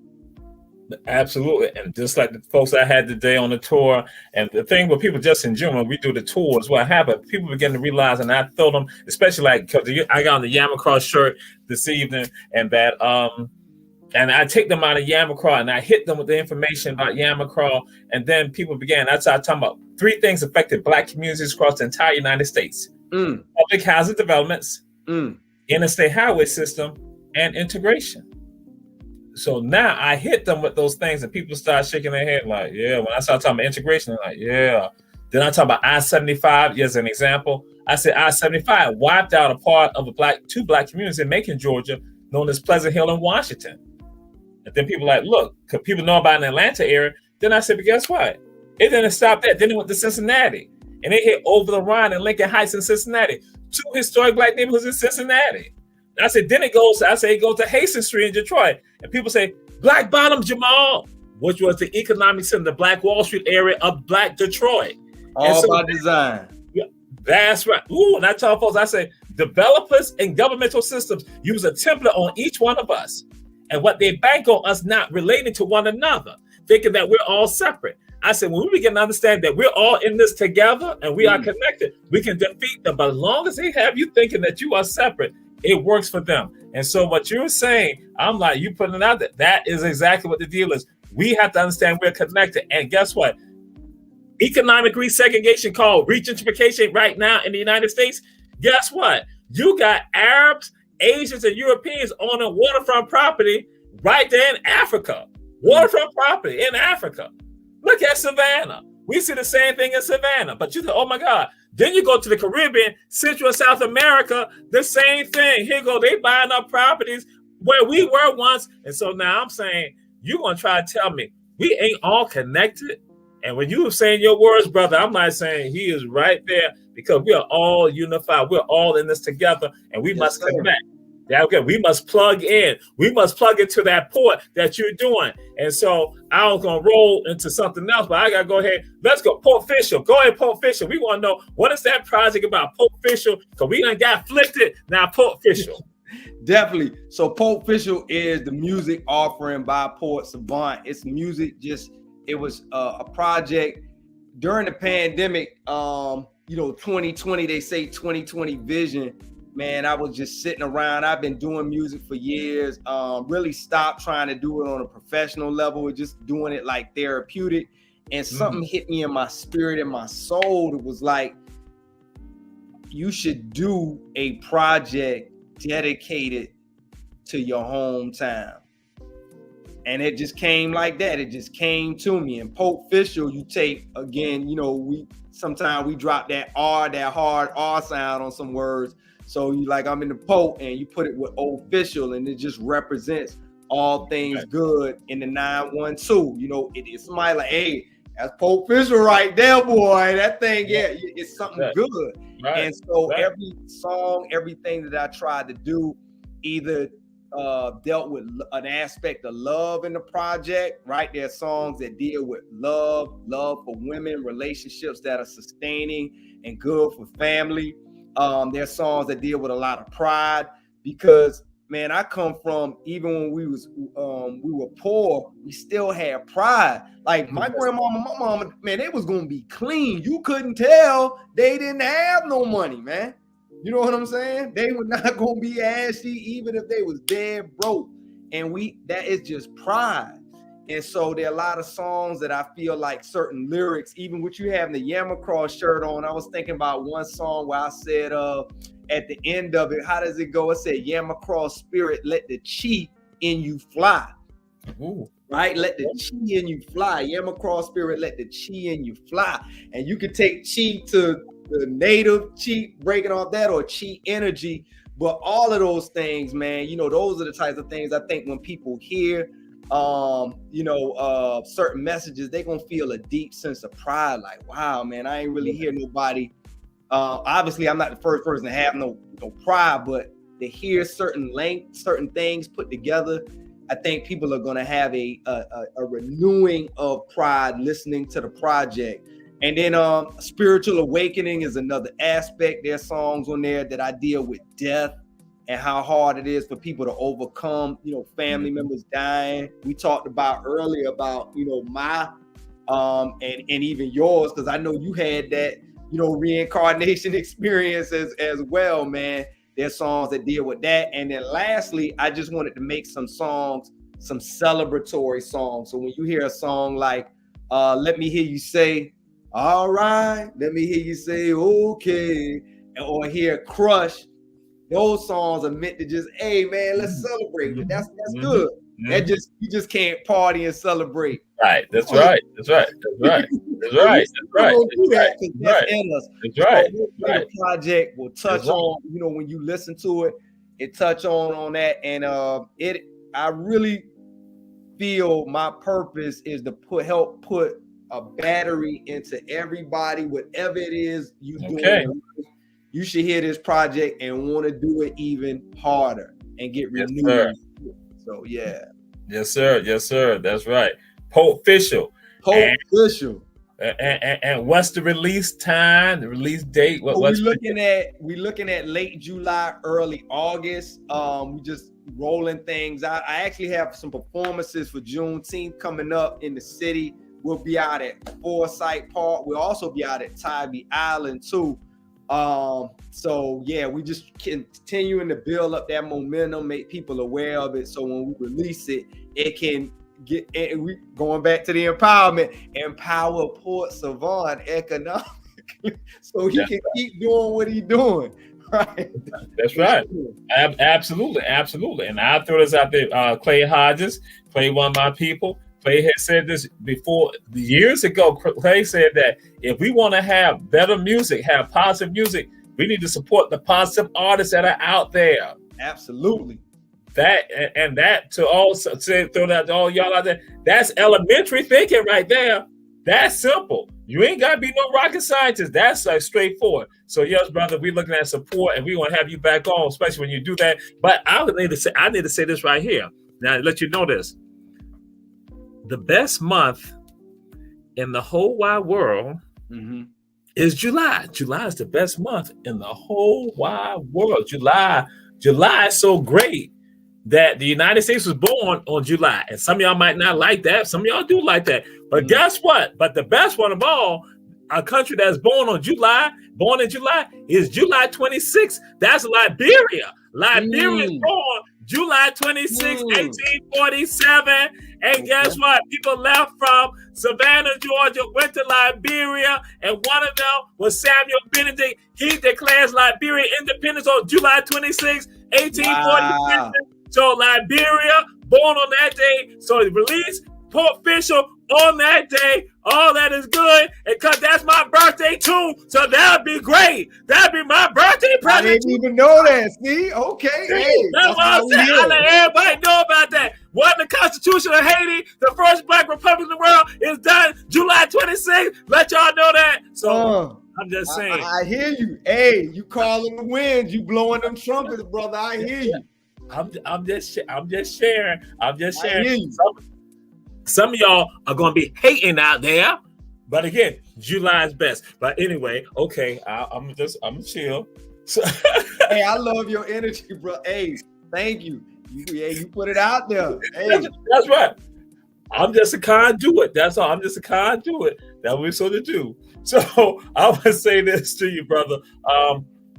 [SPEAKER 1] Absolutely. And just like the folks I had today on the tour, and the thing with people just in general, we do the tours, what happened, people begin to realize, and I told them, especially like, because I got on the Yamacraw shirt this evening, and that and I take them out of Yamacraw and I hit them with the information about Yamacraw, and then people began, I started talking about 3 things affected Black communities across the entire United States: public housing developments, interstate highway system, and integration. So now I hit them with those things, and people start shaking their head like, yeah. When I started talking about integration, they're like, yeah. Then I talk about I-75 as an example. I said I-75 wiped out a part of 2 Black communities in Macon, Georgia, known as Pleasant Hill and Washington. And then people like, look, because people know about in the Atlanta area, Then I said, but guess what? It didn't stop that. Then it went to Cincinnati. And they hit Over the Rhine and Lincoln Heights in Cincinnati. 2 historic black neighborhoods in Cincinnati. And I said, then it goes to Hastings Street in Detroit. And people say, Black Bottom, Jamal, which was the economic center, the Black Wall Street area of Black Detroit.
[SPEAKER 2] All by design.
[SPEAKER 1] Yeah, that's right. Ooh, and I tell folks, I say, developers and governmental systems use a template on each one of us. And what they bank on us not relating to one another, thinking that we're all separate. I said, when we begin to understand that we're all in this together and we are connected, we can defeat them. But as long as they have you thinking that you are separate, it works for them. And so what you're saying, I'm like, you putting it out there. That is exactly what the deal is. We have to understand we're connected. And guess what? Economic resegregation called regentrification right now in the United States. Guess what? You got Arabs, Asians, and Europeans owning waterfront property right there in Africa. Waterfront property in Africa. Look at Savannah. We see the same thing in Savannah. But you think, oh my God. Then you go to the Caribbean, Central and South America, the same thing. Here go, they buying up properties where we were once. And so now I'm saying, you're going to try to tell me we ain't all connected. And when you were saying your words, brother, I'm not saying he is right there because we are all unified. We're all in this together and we must connect. Yeah, okay. We must plug in. We must plug into that port that you're doing. And so I was going to roll into something else, but I got to go ahead. Let's go. Port Official. Go ahead, Port Official. We want to know, what is that project about, Port Official? Because we done got flipped it. Now, Port Official.
[SPEAKER 2] Definitely. So Port Official is the music offering by Port Savant. It's music it was a project during the pandemic. 2020, they say 2020 vision. Man, I was just sitting around. I've been doing music for years. Really stopped trying to do it on a professional level, just doing it like therapeutic. And something hit me in my spirit and my soul. It was like, you should do a project dedicated to your hometown. And it just came like that. It just came to me. And Port Official, you take, again, sometimes we drop that R, that hard R sound on some words. So you like, I'm in the Pope, and you put it with official, and it just represents all things good in the 912. It's somebody like, hey, that's Pope Official right there, boy. That thing, it's something good. Right. And so every song, everything that I tried to do, either dealt with an aspect of love in the project, right? There are songs that deal with love for women, relationships that are sustaining and good for family. There are songs that deal with a lot of pride, because man, I come from, even when we were poor, we still had pride. Like my grandmama, my mama, man, they was gonna be clean. You couldn't tell they didn't have no money, man. You know what I'm saying? They were not gonna be ashy, even if they was dead broke. And that is just pride. And so there are a lot of songs that I feel like certain lyrics, even with you having the Yamacross shirt on, I was thinking about one song where I said, at the end of it, how does it go? It said, Yamacross spirit, let the chi in you fly. Ooh. Right? Let the chi in you fly. Yamacross spirit, let the chi in you fly. And you can take chi to the native chi, breaking off that, or chi energy. But all of those things, man, those are the types of things I think when people hear certain messages, they're gonna feel a deep sense of pride, like, wow, man, I ain't really hear nobody. Obviously, I'm not the first person to have no pride, but to hear certain things put together, I think people are gonna have a renewing of pride listening to the project. And then spiritual awakening is another aspect. There's songs on there that I deal with death and how hard it is for people to overcome, family members dying. We talked about earlier about, my and even yours, because I know you had that, reincarnation experience as well, man. There's songs that deal with that. And then lastly, I just wanted to make some songs, some celebratory songs. So when you hear a song like Let Me Hear You Say, all right, let me hear you say, okay, or hear Crush, those songs are meant to just, hey man, let's celebrate. But that's good. That you just can't Party and celebrate.
[SPEAKER 1] Right. That's right. That's right. That's right. That's right. That's right.
[SPEAKER 2] That's in us. That's right. The project will touch on, when you listen to it, it touch on that, and I really feel my purpose is to help put a battery into everybody, whatever it is you doing. You should hear this project and want to do it even harder and get renewed. So yeah.
[SPEAKER 1] Yes, sir. Yes, sir. That's right. Pope Official. And what's the release time? The release date?
[SPEAKER 2] We're looking at late July, early August. We just rolling things out. I actually have some performances for Juneteenth coming up in the city. We'll be out at Forsyth Park. We'll also be out at Tybee Island too. So yeah, we just continuing to build up that momentum, make people aware of it. So when we release it, it can get, and we going back to the empowerment, empower Port Savant economically, so he can keep doing what he's doing. Right.
[SPEAKER 1] That's right. Absolutely. And I'll throw this out there. Clay Hodges, Clay, one of my people. Clay had said this before years ago. Clay said that if we want to have better music, have positive music, we need to support the positive artists that are out there.
[SPEAKER 2] Absolutely.
[SPEAKER 1] That to all say, throw that to all y'all out there. That's elementary thinking right there. That's simple. You ain't gotta be no rocket scientist. That's like straightforward. So yes, brother, we're looking at support, and we want to have you back on, especially when you do that. But I need to say this right here. Now, to let you know this. The best month in the whole wide world is July. July is the best month in the whole wide world. July is so great that the United States was born on July. And some of y'all might not like that. Some of y'all do like that. But guess what? But the best one of all, a country that's born in July, is July 26th. That's Liberia. Liberia is born July 26, 1847. And guess what? People left from Savannah, Georgia, went to Liberia, and one of them was Samuel Benedict. He declares Liberia independence on July 26, 1847. Wow. So Liberia, born on that day. So the release, Port Official on that day. All that is good. And because that's my birthday too. So that would be great. That'd be my birthday present.
[SPEAKER 2] I didn't even know that. See? Okay. Hey,
[SPEAKER 1] that's what I'm saying. I let everybody know about that. What the Constitution of Haiti, the first black republic in the world, is done July 26th. Let y'all know that. So I'm just saying.
[SPEAKER 2] I hear you. Hey, you calling the winds. You blowing them trumpets, brother. I hear you.
[SPEAKER 1] I'm just sharing. Some of y'all are going to be hating out there, but again, July is best. But anyway, okay, I'm chill. So
[SPEAKER 2] hey, I love your energy, bro. Hey, thank you. You put it out there. Hey.
[SPEAKER 1] That's right. I'm just a conduit. That's all. I'm just a conduit. That's what we're supposed to do. So I would say this to you, brother.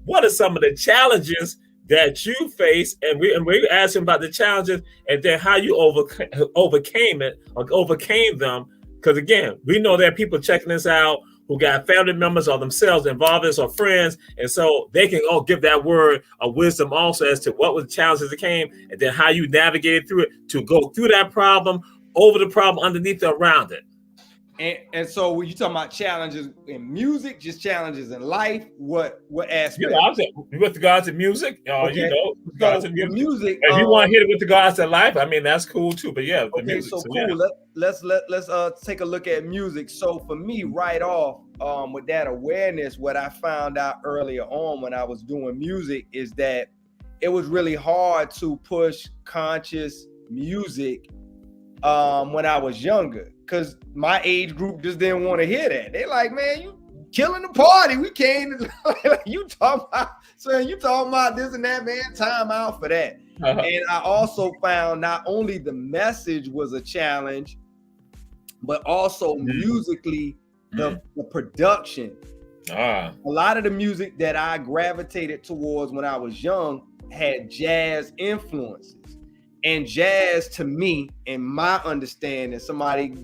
[SPEAKER 1] What are some of the challenges that you face, and we're asking about the challenges and then how you overcame them? Because again, we know there are people checking this out who got family members or themselves involved in this or friends, and so they can all give that word of wisdom also as to what was the challenges that came, and then how you navigated through it to go through that problem, over the problem, underneath it, around it.
[SPEAKER 2] And so when you talking about challenges in music, just challenges in life, what aspect?
[SPEAKER 1] You know, I'm saying with regards to music,
[SPEAKER 2] okay.
[SPEAKER 1] You know, with regards to music. If you want to hit it with regards to life, I mean that's cool too. But yeah,
[SPEAKER 2] okay, music, so cool. Yeah. Let's take a look at music. So for me, right off, with that awareness, what I found out earlier on when I was doing music is that it was really hard to push conscious music when I was younger. Because my age group just didn't want to hear that. They like, man, you killing the party. We came you talking about this and that, man. Time out for that. And I also found not only the message was a challenge, but also musically the production. A lot of the music that I gravitated towards when I was young had jazz influences. And jazz, to me, in my understanding, somebody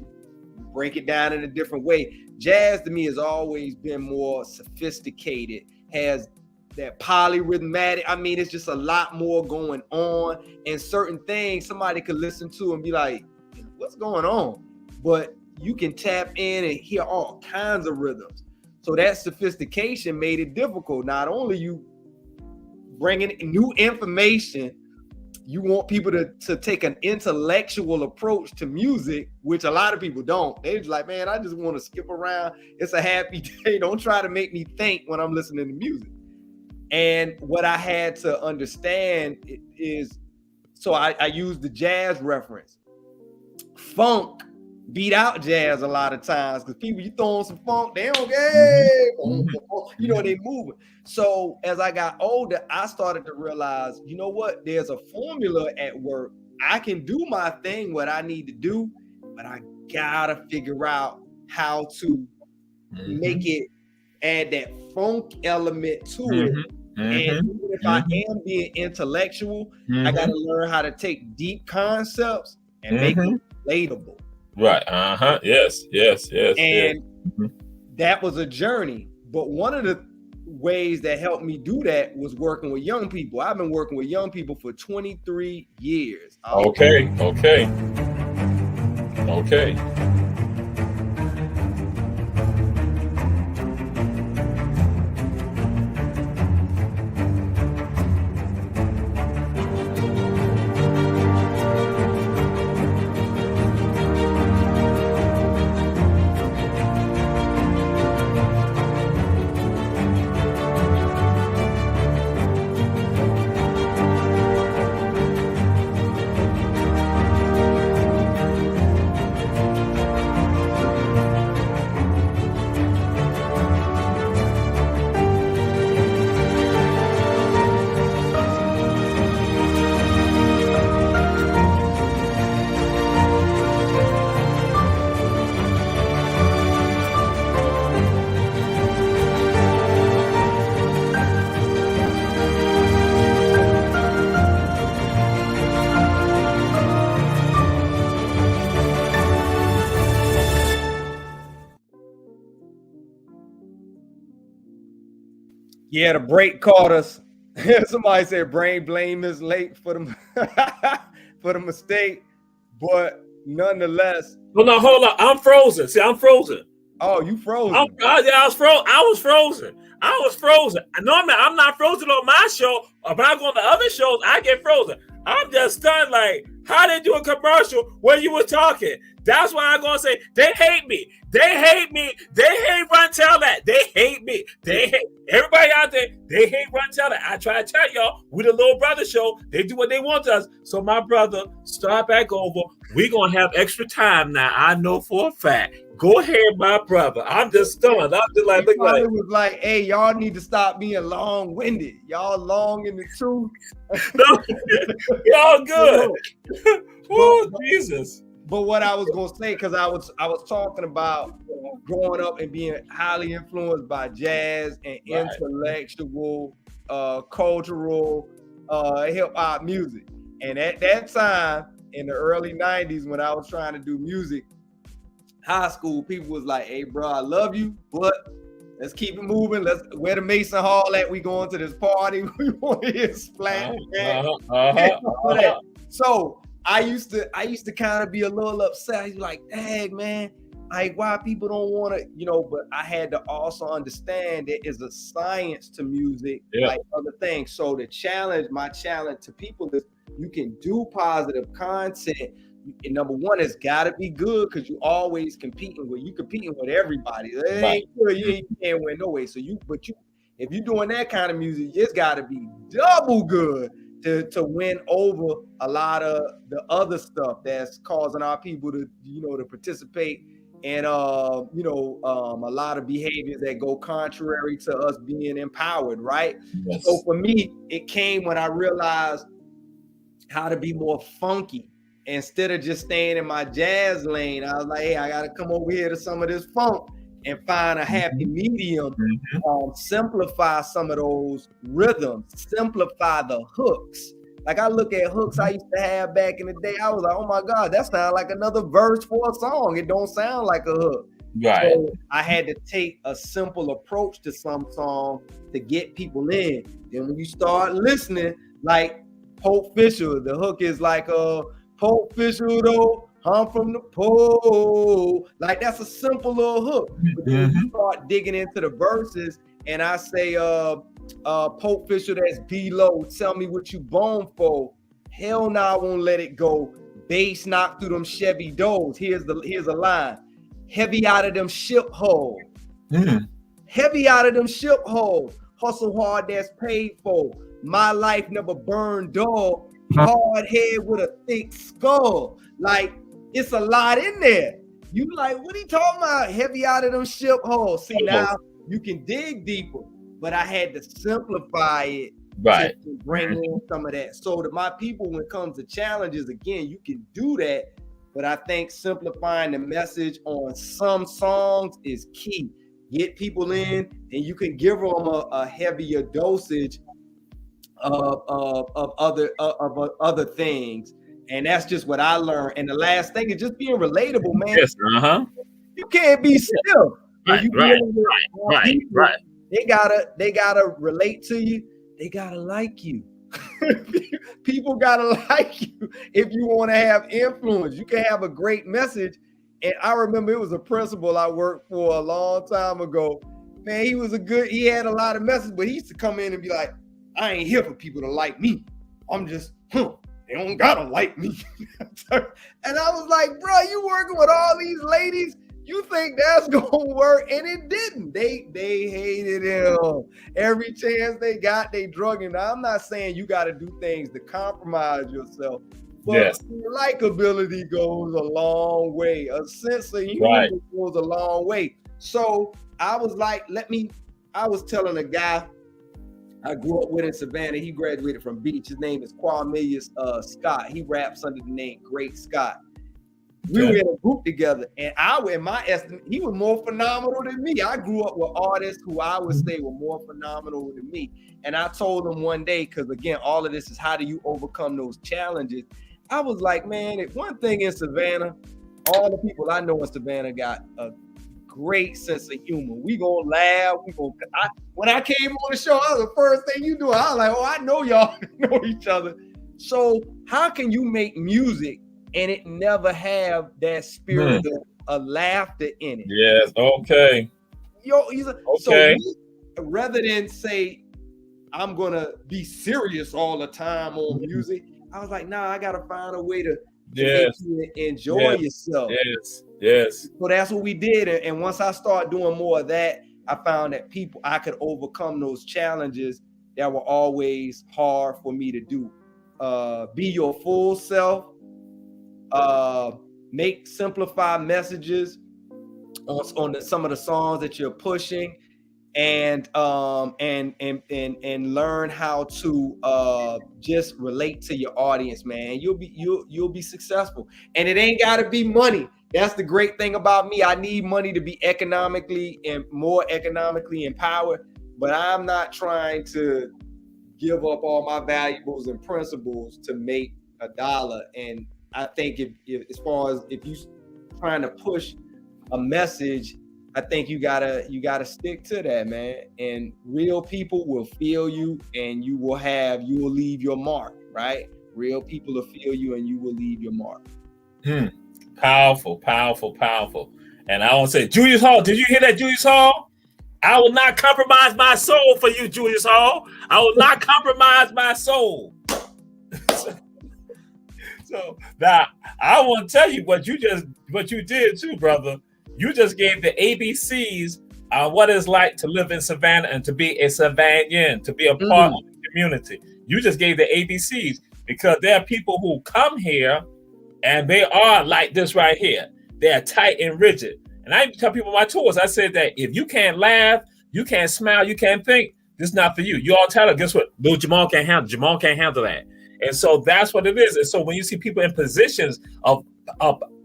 [SPEAKER 2] break it down in a different way. Jazz, to me, has always been more sophisticated, has that polyrhythmatic. I mean, it's just a lot more going on. And certain things somebody could listen to and be like, what's going on? But you can tap in and hear all kinds of rhythms. So that sophistication made it difficult. Not only you bringing new information, you want people to take an intellectual approach to music, which a lot of people don't. They're just like, man, I just want to skip around. It's a happy day. Don't try to make me think when I'm listening to music. And what I had to understand is, so I used the jazz reference. Funk beat out jazz a lot of times because people, you throw on some funk, they don't get, they moving. So as I got older, I started to realize, you know what, there's a formula at work. I can do my thing, what I need to do, but I gotta figure out how to make it, add that funk element to it. And even if I am being intellectual, I gotta learn how to take deep concepts and make them relatable.
[SPEAKER 1] Right. Yes.
[SPEAKER 2] And that was a journey. But one of the ways that helped me do that was working with young people. I've been working with young people for 23 years.
[SPEAKER 1] Okay.
[SPEAKER 2] Yeah, the break caught us. Somebody said brain blame is late for the for the mistake, but nonetheless.
[SPEAKER 1] Well, no, hold on. I'm frozen. See, I'm frozen.
[SPEAKER 2] Oh, you frozen?
[SPEAKER 1] I was frozen. I was frozen. Normally, I'm not frozen on my show. Or when I go on the other shows, I get frozen. I'm just stunned. Like, how they do a commercial when you were talking? That's why I'm gonna say they hate me. They hate me. They hate Run Tell That. They hate me. They hate everybody out there. They hate Run Tell That. I try to tell y'all, we the little brother show. They do what they want to us. So my brother, start back over. We gonna have extra time now. I know for a fact. Go ahead, my brother. I'm just stunned. I'm just like, look like.
[SPEAKER 2] It was like, hey, y'all need to stop being long-winded. Y'all long in the truth.
[SPEAKER 1] Y'all good. Oh, Jesus.
[SPEAKER 2] But what I was gonna say, because I was talking about growing up and being highly influenced by jazz and intellectual, cultural, hip hop music. And at that time, in the early 90s, when I was trying to do music, high school, people was like, hey, bro, I love you, but let's keep it moving. Let's where the Mason Hall at. We going to this party. We want to hear Splash. So I used to kind of be a little upset. I was like, dang, man, like why people don't want to, but I had to also understand there is a science to music, like other things. So my challenge to people is you can do positive content. And number one, it's got to be good because you always competing with everybody. It ain't good. You can't win no way. So if you're doing that kind of music, it's got to be double good to win over a lot of the other stuff that's causing our people to to participate in a lot of behaviors that go contrary to us being empowered, right? Yes. So for me, it came when I realized how to be more funky. Instead of just staying in my jazz lane, I was like, hey, I got to come over here to some of this funk and find a happy medium, simplify some of those rhythms, simplify the hooks. Like I look at hooks I used to have back in the day, I was like, oh my God, that sounds like another verse for a song. It don't sound like a hook.
[SPEAKER 1] Right.
[SPEAKER 2] So I had to take a simple approach to some song to get people in. Then when you start listening, like Pope Fisher, the hook is like Pope Fisher though, I'm from the pole. Like that's a simple little hook. But then you start digging into the verses, and I say, Pope Fisher, that's below. Tell me what you born for. Hell no, I won't let it go. Bass knock through them Chevy doors. Here's a line. Heavy out of them ship holes. Heavy out of them ship holes. Hustle hard, that's paid for. My life never burned dull. Hard head with a thick skull. Like, it's a lot in there. You like, what are you talking about? Heavy out of them ship holes. See, now you can dig deeper, but I had to simplify it.
[SPEAKER 1] Right.
[SPEAKER 2] To bring in some of that. So to my people, when it comes to challenges, again, you can do that. But I think simplifying the message on some songs is key. Get people in, and you can give them a heavier dosage of other things. And that's just what I learned. And the last thing is just being relatable, man.
[SPEAKER 1] Yes,
[SPEAKER 2] You can't be still.
[SPEAKER 1] Right.
[SPEAKER 2] They gotta relate to you. They gotta like you. People gotta like you if you want to have influence. You can have a great message. And I remember it was a principal I worked for a long time ago. Man, he had a lot of messages, but he used to come in and be like, I ain't here for people to like me. I'm just, they don't gotta like me. And I was like, bro, you working with all these ladies? You think that's gonna work? And it didn't. They hated him. Every chance they got, they drug him. Now, I'm not saying you got to do things to compromise yourself, but likability goes a long way. A sense of humor goes a long way. So I was like, I was telling a guy I grew up with in Savannah. He graduated from Beach. His name is Quamilius Scott. He raps under the name Great Scott. We were in a group together, and in my estimate, he was more phenomenal than me. I grew up with artists who I would say were more phenomenal than me. And I told him one day, because again, all of this is how do you overcome those challenges? I was like, man, if one thing in Savannah, all the people I know in Savannah got a great sense of humor. We gonna laugh. When I came on the show, that was the first thing you do. I was like, oh, I know y'all know each other. So how can you make music and it never have that spirit of laughter in it?
[SPEAKER 1] Yes, okay.
[SPEAKER 2] So rather than say, I'm gonna be serious all the time on music, I was like, nah, I gotta find a way to make you enjoy yourself.
[SPEAKER 1] Yes.
[SPEAKER 2] So that's what we did. And once I started doing more of that, I found that I could overcome those challenges that were always hard for me to do. Be your full self. Simplify messages on some of the songs that you're pushing, and learn how to just relate to your audience, man. You'll be successful, and it ain't got to be money. That's the great thing about me. I need money to be more economically empowered, but I'm not trying to give up all my valuables and principles to make $1. And I think if you trying to push a message, I think you gotta stick to that, man. And real people will feel you, and you will leave your mark, right? Real people will feel you, and you will leave your mark.
[SPEAKER 1] Powerful. And I want to say, Julius Hall, did you hear that, Julius Hall? I will not compromise my soul for you, Julius Hall. I will not compromise my soul. So now I want to tell you what you did too, brother. You just gave the ABCs on what it's like to live in Savannah and to be a Savannian, to be a part of the community. You just gave the ABCs, because there are people who come here and they are like this right here. They are tight and rigid. And I tell people on my tours, I said that if you can't laugh, you can't smile, you can't think, this is not for you. You all tell her, guess what? No, Jamal can't handle that. And so that's what it is. And so when you see people in positions of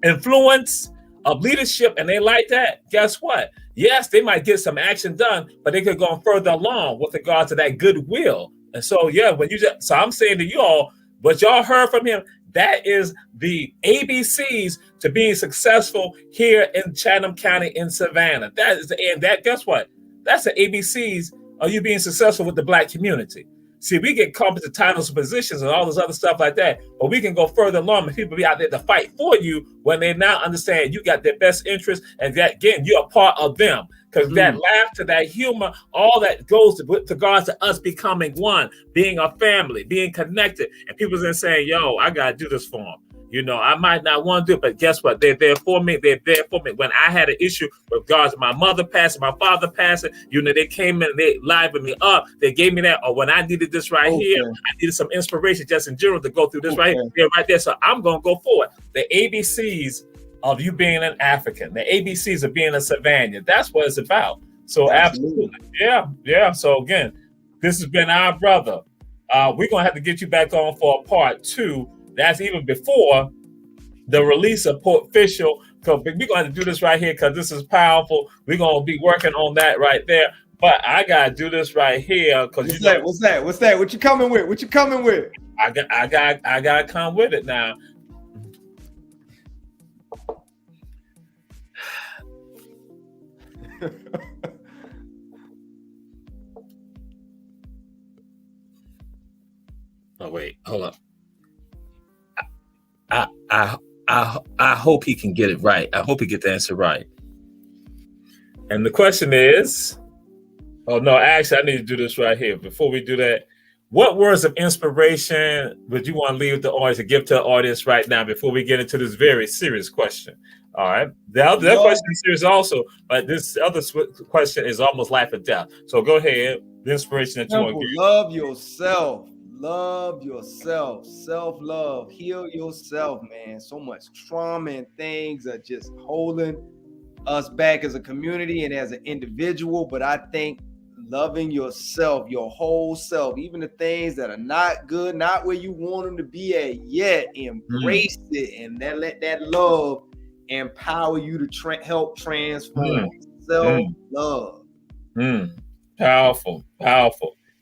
[SPEAKER 1] influence, of leadership, and they like that, guess what? Yes, they might get some action done, but they could go further along with regard to that goodwill. And so, so I'm saying to you all, what y'all heard from him, that is the ABCs to being successful here in Chatham County in Savannah. Guess what? That's the ABCs of you being successful with the Black community. See, we get caught into titles and positions and all this other stuff like that, but we can go further along and people be out there to fight for you when they now understand you got their best interest and that, again, you're a part of them. Because that laughter, that humor, all that goes with regards to us becoming one, being a family, being connected. And people then saying, yo, I got to do this for them. You know, I might not want to do it, but guess what? They're there for me. They're there for me. When I had an issue with regards to my mother passing, my father passing, you know, they came in and they livened me up. They gave me that. Or when I needed this right here, I needed some inspiration just in general to go through this right here, right there. So I'm going to go forward. The ABCs of you being an African, the ABCs of being a Savannah. That's what it's about. So absolutely. Yeah. So again, this has been our brother. We're going to have to get you back on for a part 2. That's even before the release of Port Official. We're going to have to do this right here because this is powerful. We're going to be working on that right there. But I got to do this right here because
[SPEAKER 2] What's that? What you coming with?
[SPEAKER 1] I got to come with it now. Oh wait, hold up. I hope he can get it right. I hope he get the answer right. And the question is, oh no, actually, I need to do this right here. Before we do that, what words of inspiration would you want to leave the audience to give to the audience right now before we get into this very serious question? All right. That question is serious also, but this other question is almost life or death. So go ahead. The inspiration that you want to give.
[SPEAKER 2] Love yourself. Love yourself. Self-love. Heal yourself, man. So much trauma and things are just holding us back as a community and as an individual. But I think loving yourself, your whole self, even the things that are not good, not where you want them to be at yet, embrace it and then let that love empower you to help transform. Self-love.
[SPEAKER 1] Powerful.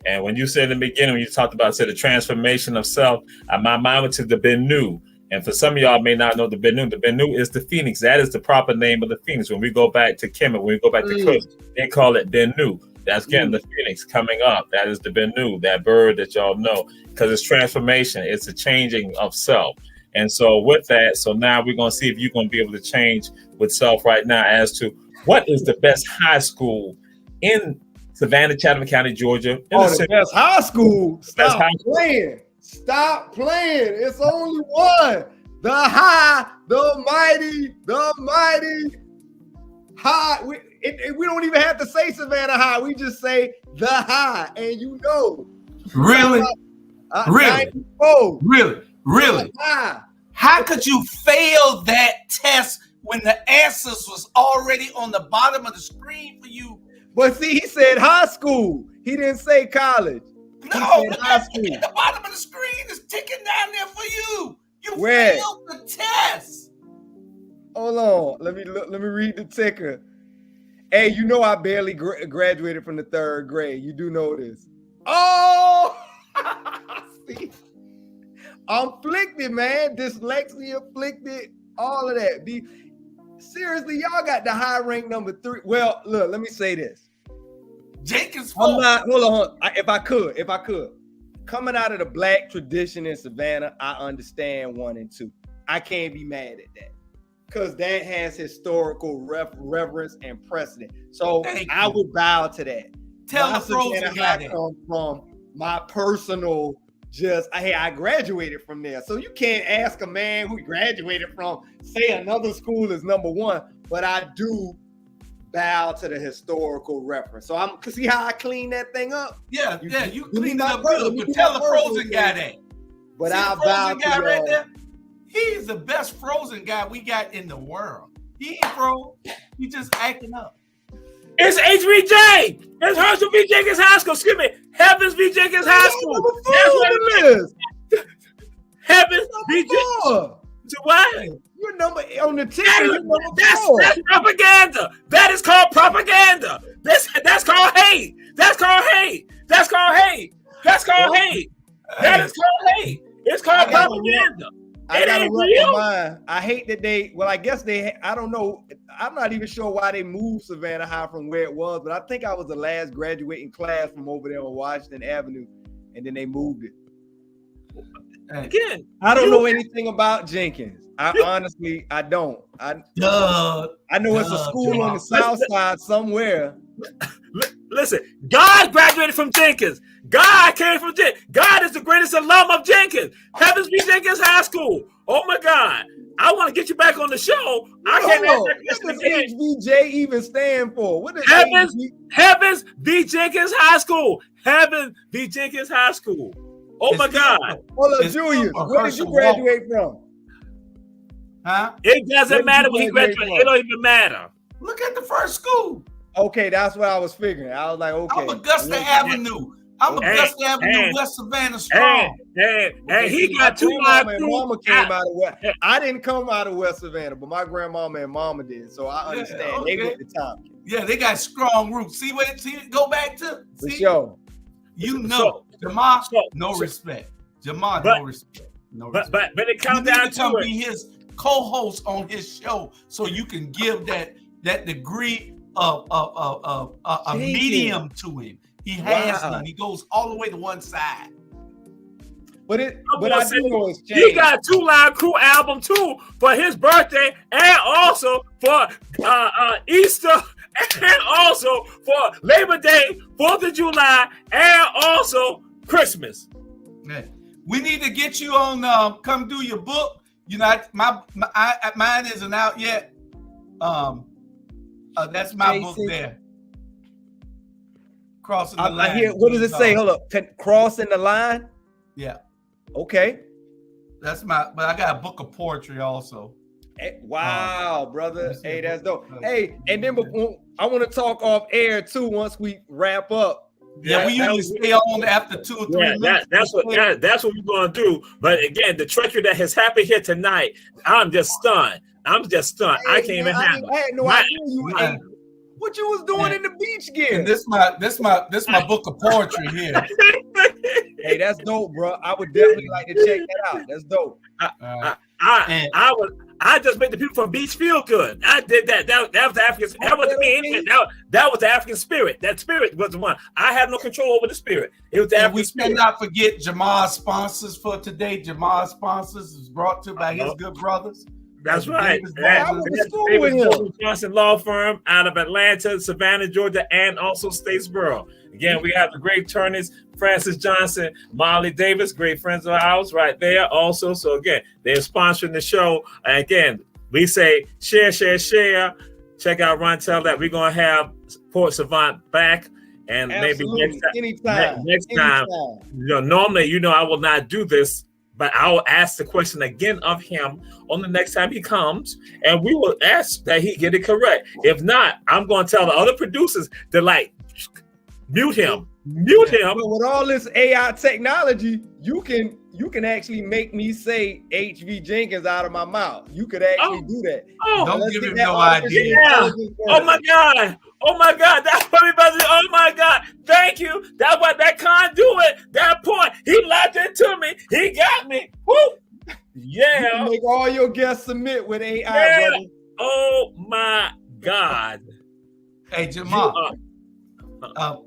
[SPEAKER 1] And when you said in the beginning, when you talked about the transformation of self, my mind went to the Bennu. And for some of y'all may not know the Bennu is the phoenix. That is the proper name of the phoenix. When we go back to Kemet, when we go back to Kush, they call it Bennu. That's again the phoenix coming up. That is the Bennu, that bird that y'all know, because it's transformation. It's a changing of self. And so with that, so now we're going to see if you're going to be able to change with self right now as to what is the best high school in Savannah, Chatham County, Georgia.
[SPEAKER 2] The best high school. Stop playing. It's only one. The high, the mighty high. We don't even have to say Savannah High. We just say the high, and you know.
[SPEAKER 3] Really? Really? How could you fail that test when the answers was already on the bottom of the screen for you?
[SPEAKER 2] But see, he said high school. He didn't say college.
[SPEAKER 3] No, high school. The bottom of the screen is ticking down there for you. You failed the test.
[SPEAKER 2] Hold on. Let me read the ticker. Hey, you know I barely graduated from the 3rd grade. You do know this. Oh, see, I'm afflicted, man. Dyslexia afflicted. All of that. Seriously, y'all got the high rank number 3. Well, look, let me say this.
[SPEAKER 3] Jenkins.
[SPEAKER 2] Hold on. If I could. Coming out of the Black tradition in Savannah, I understand 1 and 2. I can't be mad at that because that has historical reverence and precedent. So I would bow to that.
[SPEAKER 3] Tell the frozen guy
[SPEAKER 2] come from my personal. I graduated from there. So you can't ask a man who graduated from, say, another school is number 1, but I do bow to the historical reference. So I'm see how I clean that thing up?
[SPEAKER 3] Yeah, you cleaned it up good, but tell the frozen guy that.
[SPEAKER 2] But I'll bow to
[SPEAKER 3] right there. He's the best frozen guy we got in the world. He ain't froze. He just acting up.
[SPEAKER 1] It's HVJ. It's Herschel V. Jenkins High School. Excuse me. Heavens V. Jenkins High School.
[SPEAKER 2] That's what it is.
[SPEAKER 1] Heavens V. Jenkins. To what?
[SPEAKER 2] You're number on the ticket.
[SPEAKER 1] That's propaganda. That is called propaganda. That's called hate. That's called hate. That's called hate. That's called hate. That is called hate. It's called propaganda.
[SPEAKER 2] I gotta run mine. I hate that I guess I don't know. I'm not even sure why they moved Savannah High from where it was, but I think I was the last graduating class from over there on Washington Avenue. and then they moved it.
[SPEAKER 1] Again,
[SPEAKER 2] I don't know anything about Jenkins. Honestly, I don't. I know it's a school on the south side somewhere.
[SPEAKER 1] Listen, God graduated from Jenkins. God came from Jenkins. God is the greatest alum of Jenkins. Heavens be Jenkins High School. Oh my God. I want to get you back on the show. I can't ask that question
[SPEAKER 2] What does
[SPEAKER 1] again.
[SPEAKER 2] HBJ even stand for? What does
[SPEAKER 1] Heavens be Jenkins High School. Heavens be Jenkins High School. Oh my God.
[SPEAKER 2] Hold up, Julius. Where did you graduate from?
[SPEAKER 3] Huh?
[SPEAKER 1] It doesn't matter when he graduated. It don't even matter.
[SPEAKER 3] Look at the first school.
[SPEAKER 2] Okay, that's what I was figuring. I was like, okay.
[SPEAKER 3] I'm Augusta Avenue. I'm Augusta Avenue, West Savannah strong.
[SPEAKER 1] And he got 2 live crew.
[SPEAKER 2] Mama came out of West. I didn't come out of West Savannah, but my grandmama and mama did. So I understand. They went to top.
[SPEAKER 3] Yeah, they got strong roots. See what it go back to?
[SPEAKER 2] For sure.
[SPEAKER 3] You know, Jamal, no respect. Jamal, no respect. No respect.
[SPEAKER 1] But it comes down to it.
[SPEAKER 3] Be his co-host on his show, so you can give that degree of a medium to him. He has none. He goes all the way to one side. But I do know it's changed.
[SPEAKER 1] He got 2 live crew album too for his birthday, and also for Easter, and also for Labor Day, 4th of July, and also Christmas.
[SPEAKER 3] Yeah. We need to get you on. Come do your book. You know, mine isn't out yet. That's my book there. Crossing the line.
[SPEAKER 2] I hear. What does it say? Hold up. Crossing the line.
[SPEAKER 3] Yeah.
[SPEAKER 2] Okay.
[SPEAKER 3] That's but I got a book of poetry also.
[SPEAKER 2] Hey, wow, brother. Hey, that's dope. Hey, and then I want to talk off air too once we wrap up.
[SPEAKER 3] Yeah, we usually stay on after 2 or 3 minutes.
[SPEAKER 1] That's what we're gonna do. But again, the treachery that has happened here tonight, I'm just stunned. I can't even handle it.
[SPEAKER 2] I had no idea what you was doing in the beach gear.
[SPEAKER 3] And this my book of poetry here.
[SPEAKER 2] Hey, that's dope, bro. I would definitely like to check that out. That's dope.
[SPEAKER 1] I just made the people from Beach feel good. I did that. That was the African. That wasn't me. That was the African spirit. That spirit was the one. I have no control over the spirit. It was the African spirit.
[SPEAKER 3] We cannot forget Jamal's sponsors for today. Jamal's sponsors is brought to by his good brothers.
[SPEAKER 1] That's right. David Johnson Law Firm out of Atlanta, Savannah, Georgia, and also Statesboro. Again, we have the great attorneys, Francis Johnson, Molly Davis, great friends of ours right there also. So again, they're sponsoring the show. And again, we say share. Check out Ron Tell that we're going to have Port Savant back. And
[SPEAKER 2] absolutely.
[SPEAKER 1] Maybe next time, normally, I will not do this, but I will ask the question again of him on the next time he comes, and we will ask that he get it correct. If not, I'm going to tell the other producers to mute him. But
[SPEAKER 2] with all this AI technology, you can actually make me say HV Jenkins out of my mouth. You could actually do that.
[SPEAKER 3] Don't give him no idea.
[SPEAKER 1] Yeah. Oh my God. That's what everybody. Oh my God. Thank you. That's what that conduit, that point. He locked into me. He got me. Woo. Yeah.
[SPEAKER 2] You can make all your guests submit with AI, brother.
[SPEAKER 1] Oh my God.
[SPEAKER 3] Hey, Jamal.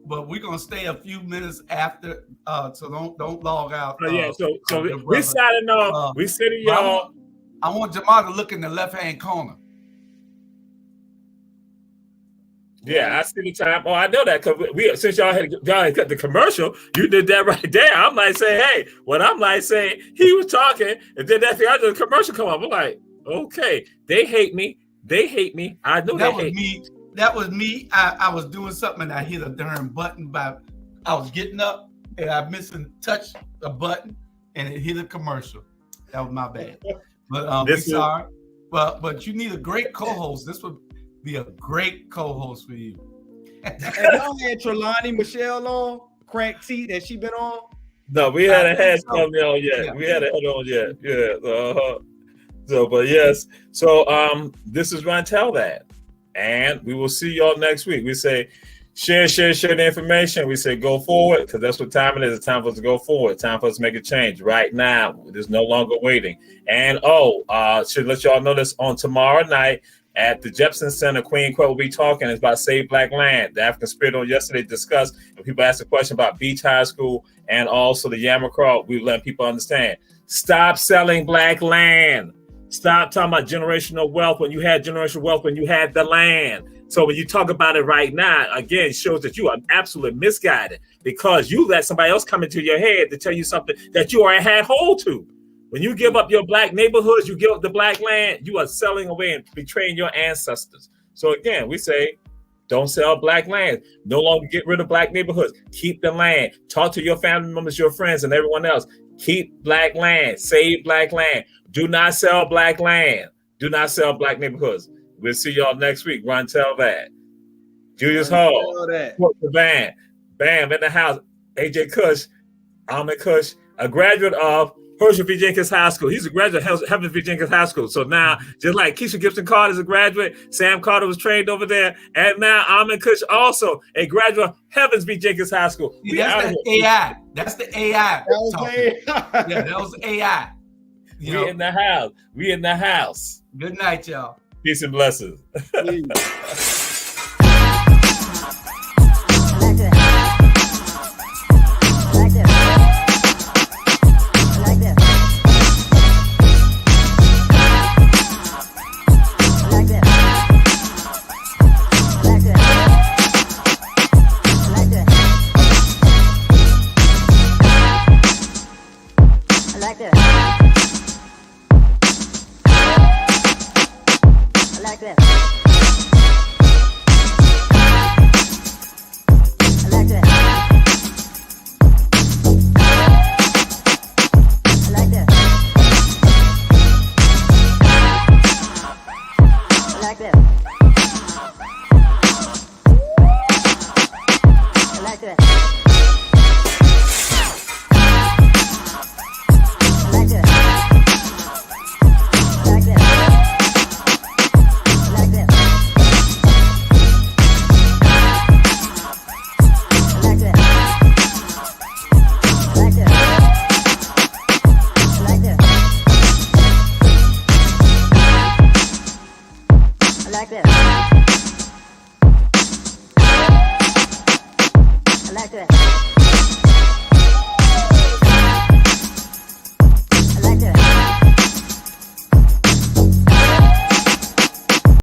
[SPEAKER 3] But we're gonna stay a few minutes after, so don't log out.
[SPEAKER 1] So we signing off. We sitting y'all.
[SPEAKER 3] I want Jamal to look in the left-hand corner.
[SPEAKER 1] Yeah, I see the time. Oh, I know that because since y'all had got the commercial, you did that right there. I'm like saying, hey, what I'm like saying, he was talking, and then the commercial come up. I'm like, okay, they hate me. I know
[SPEAKER 3] that was me. That was me. I was doing something and I hit a darn button I was getting up and I touched a button and it hit a commercial. That was my bad. But we sorry. But you need a great co-host. This would be a great co-host for you.
[SPEAKER 2] And y'all had Trelawney Michelle on, Crack Teeth, has she been on?
[SPEAKER 1] No, we hadn't had something on yet. Yeah. We hadn't had on yet. Yeah. So, but yes. So this is Ron Tell That. And we will see y'all next week. We say share the information. We say go forward, because that's what time it is. It's time for us to go forward. Time for us to make a change right now. There's no longer waiting. And should let y'all know this on tomorrow night. at the Jepson Center. Queen Quet will be talking. It's about Save Black Land. The African Spirit on yesterday discussed, and people asked a question about Beach High School and also the Yamacraw. We let people understand. Stop selling black land. Stop talking about generational wealth when you had generational wealth, when you had the land. So when you talk about it right now, again, it shows that you are absolutely misguided because you let somebody else come into your head to tell you something that you already had hold to. When you give up your black neighborhoods, you give up the black land, you are selling away and betraying your ancestors. So again, we say, don't sell black land. No longer get rid of black neighborhoods. Keep the land. Talk to your family members, your friends, and everyone else. Keep black land. Save black land. Do not sell black land. Do not sell black neighborhoods. We'll see y'all next week. Run, tell that. Julius Hall. The band. Bam in the house. AJ Kush. Ahmed Kush. A graduate of Herschel V. Jenkins High School. He's a graduate of Heaven V. Jenkins High School. So now, just like Keisha Gibson Carter is a graduate, Sam Carter was trained over there, and now Ahmed Kush also a graduate of Heavens V. Jenkins High School.
[SPEAKER 3] That's the AI. That's the AI. Yeah, that was AI.
[SPEAKER 1] We in the house. We in the house.
[SPEAKER 3] Good night, y'all.
[SPEAKER 1] Peace and blessings.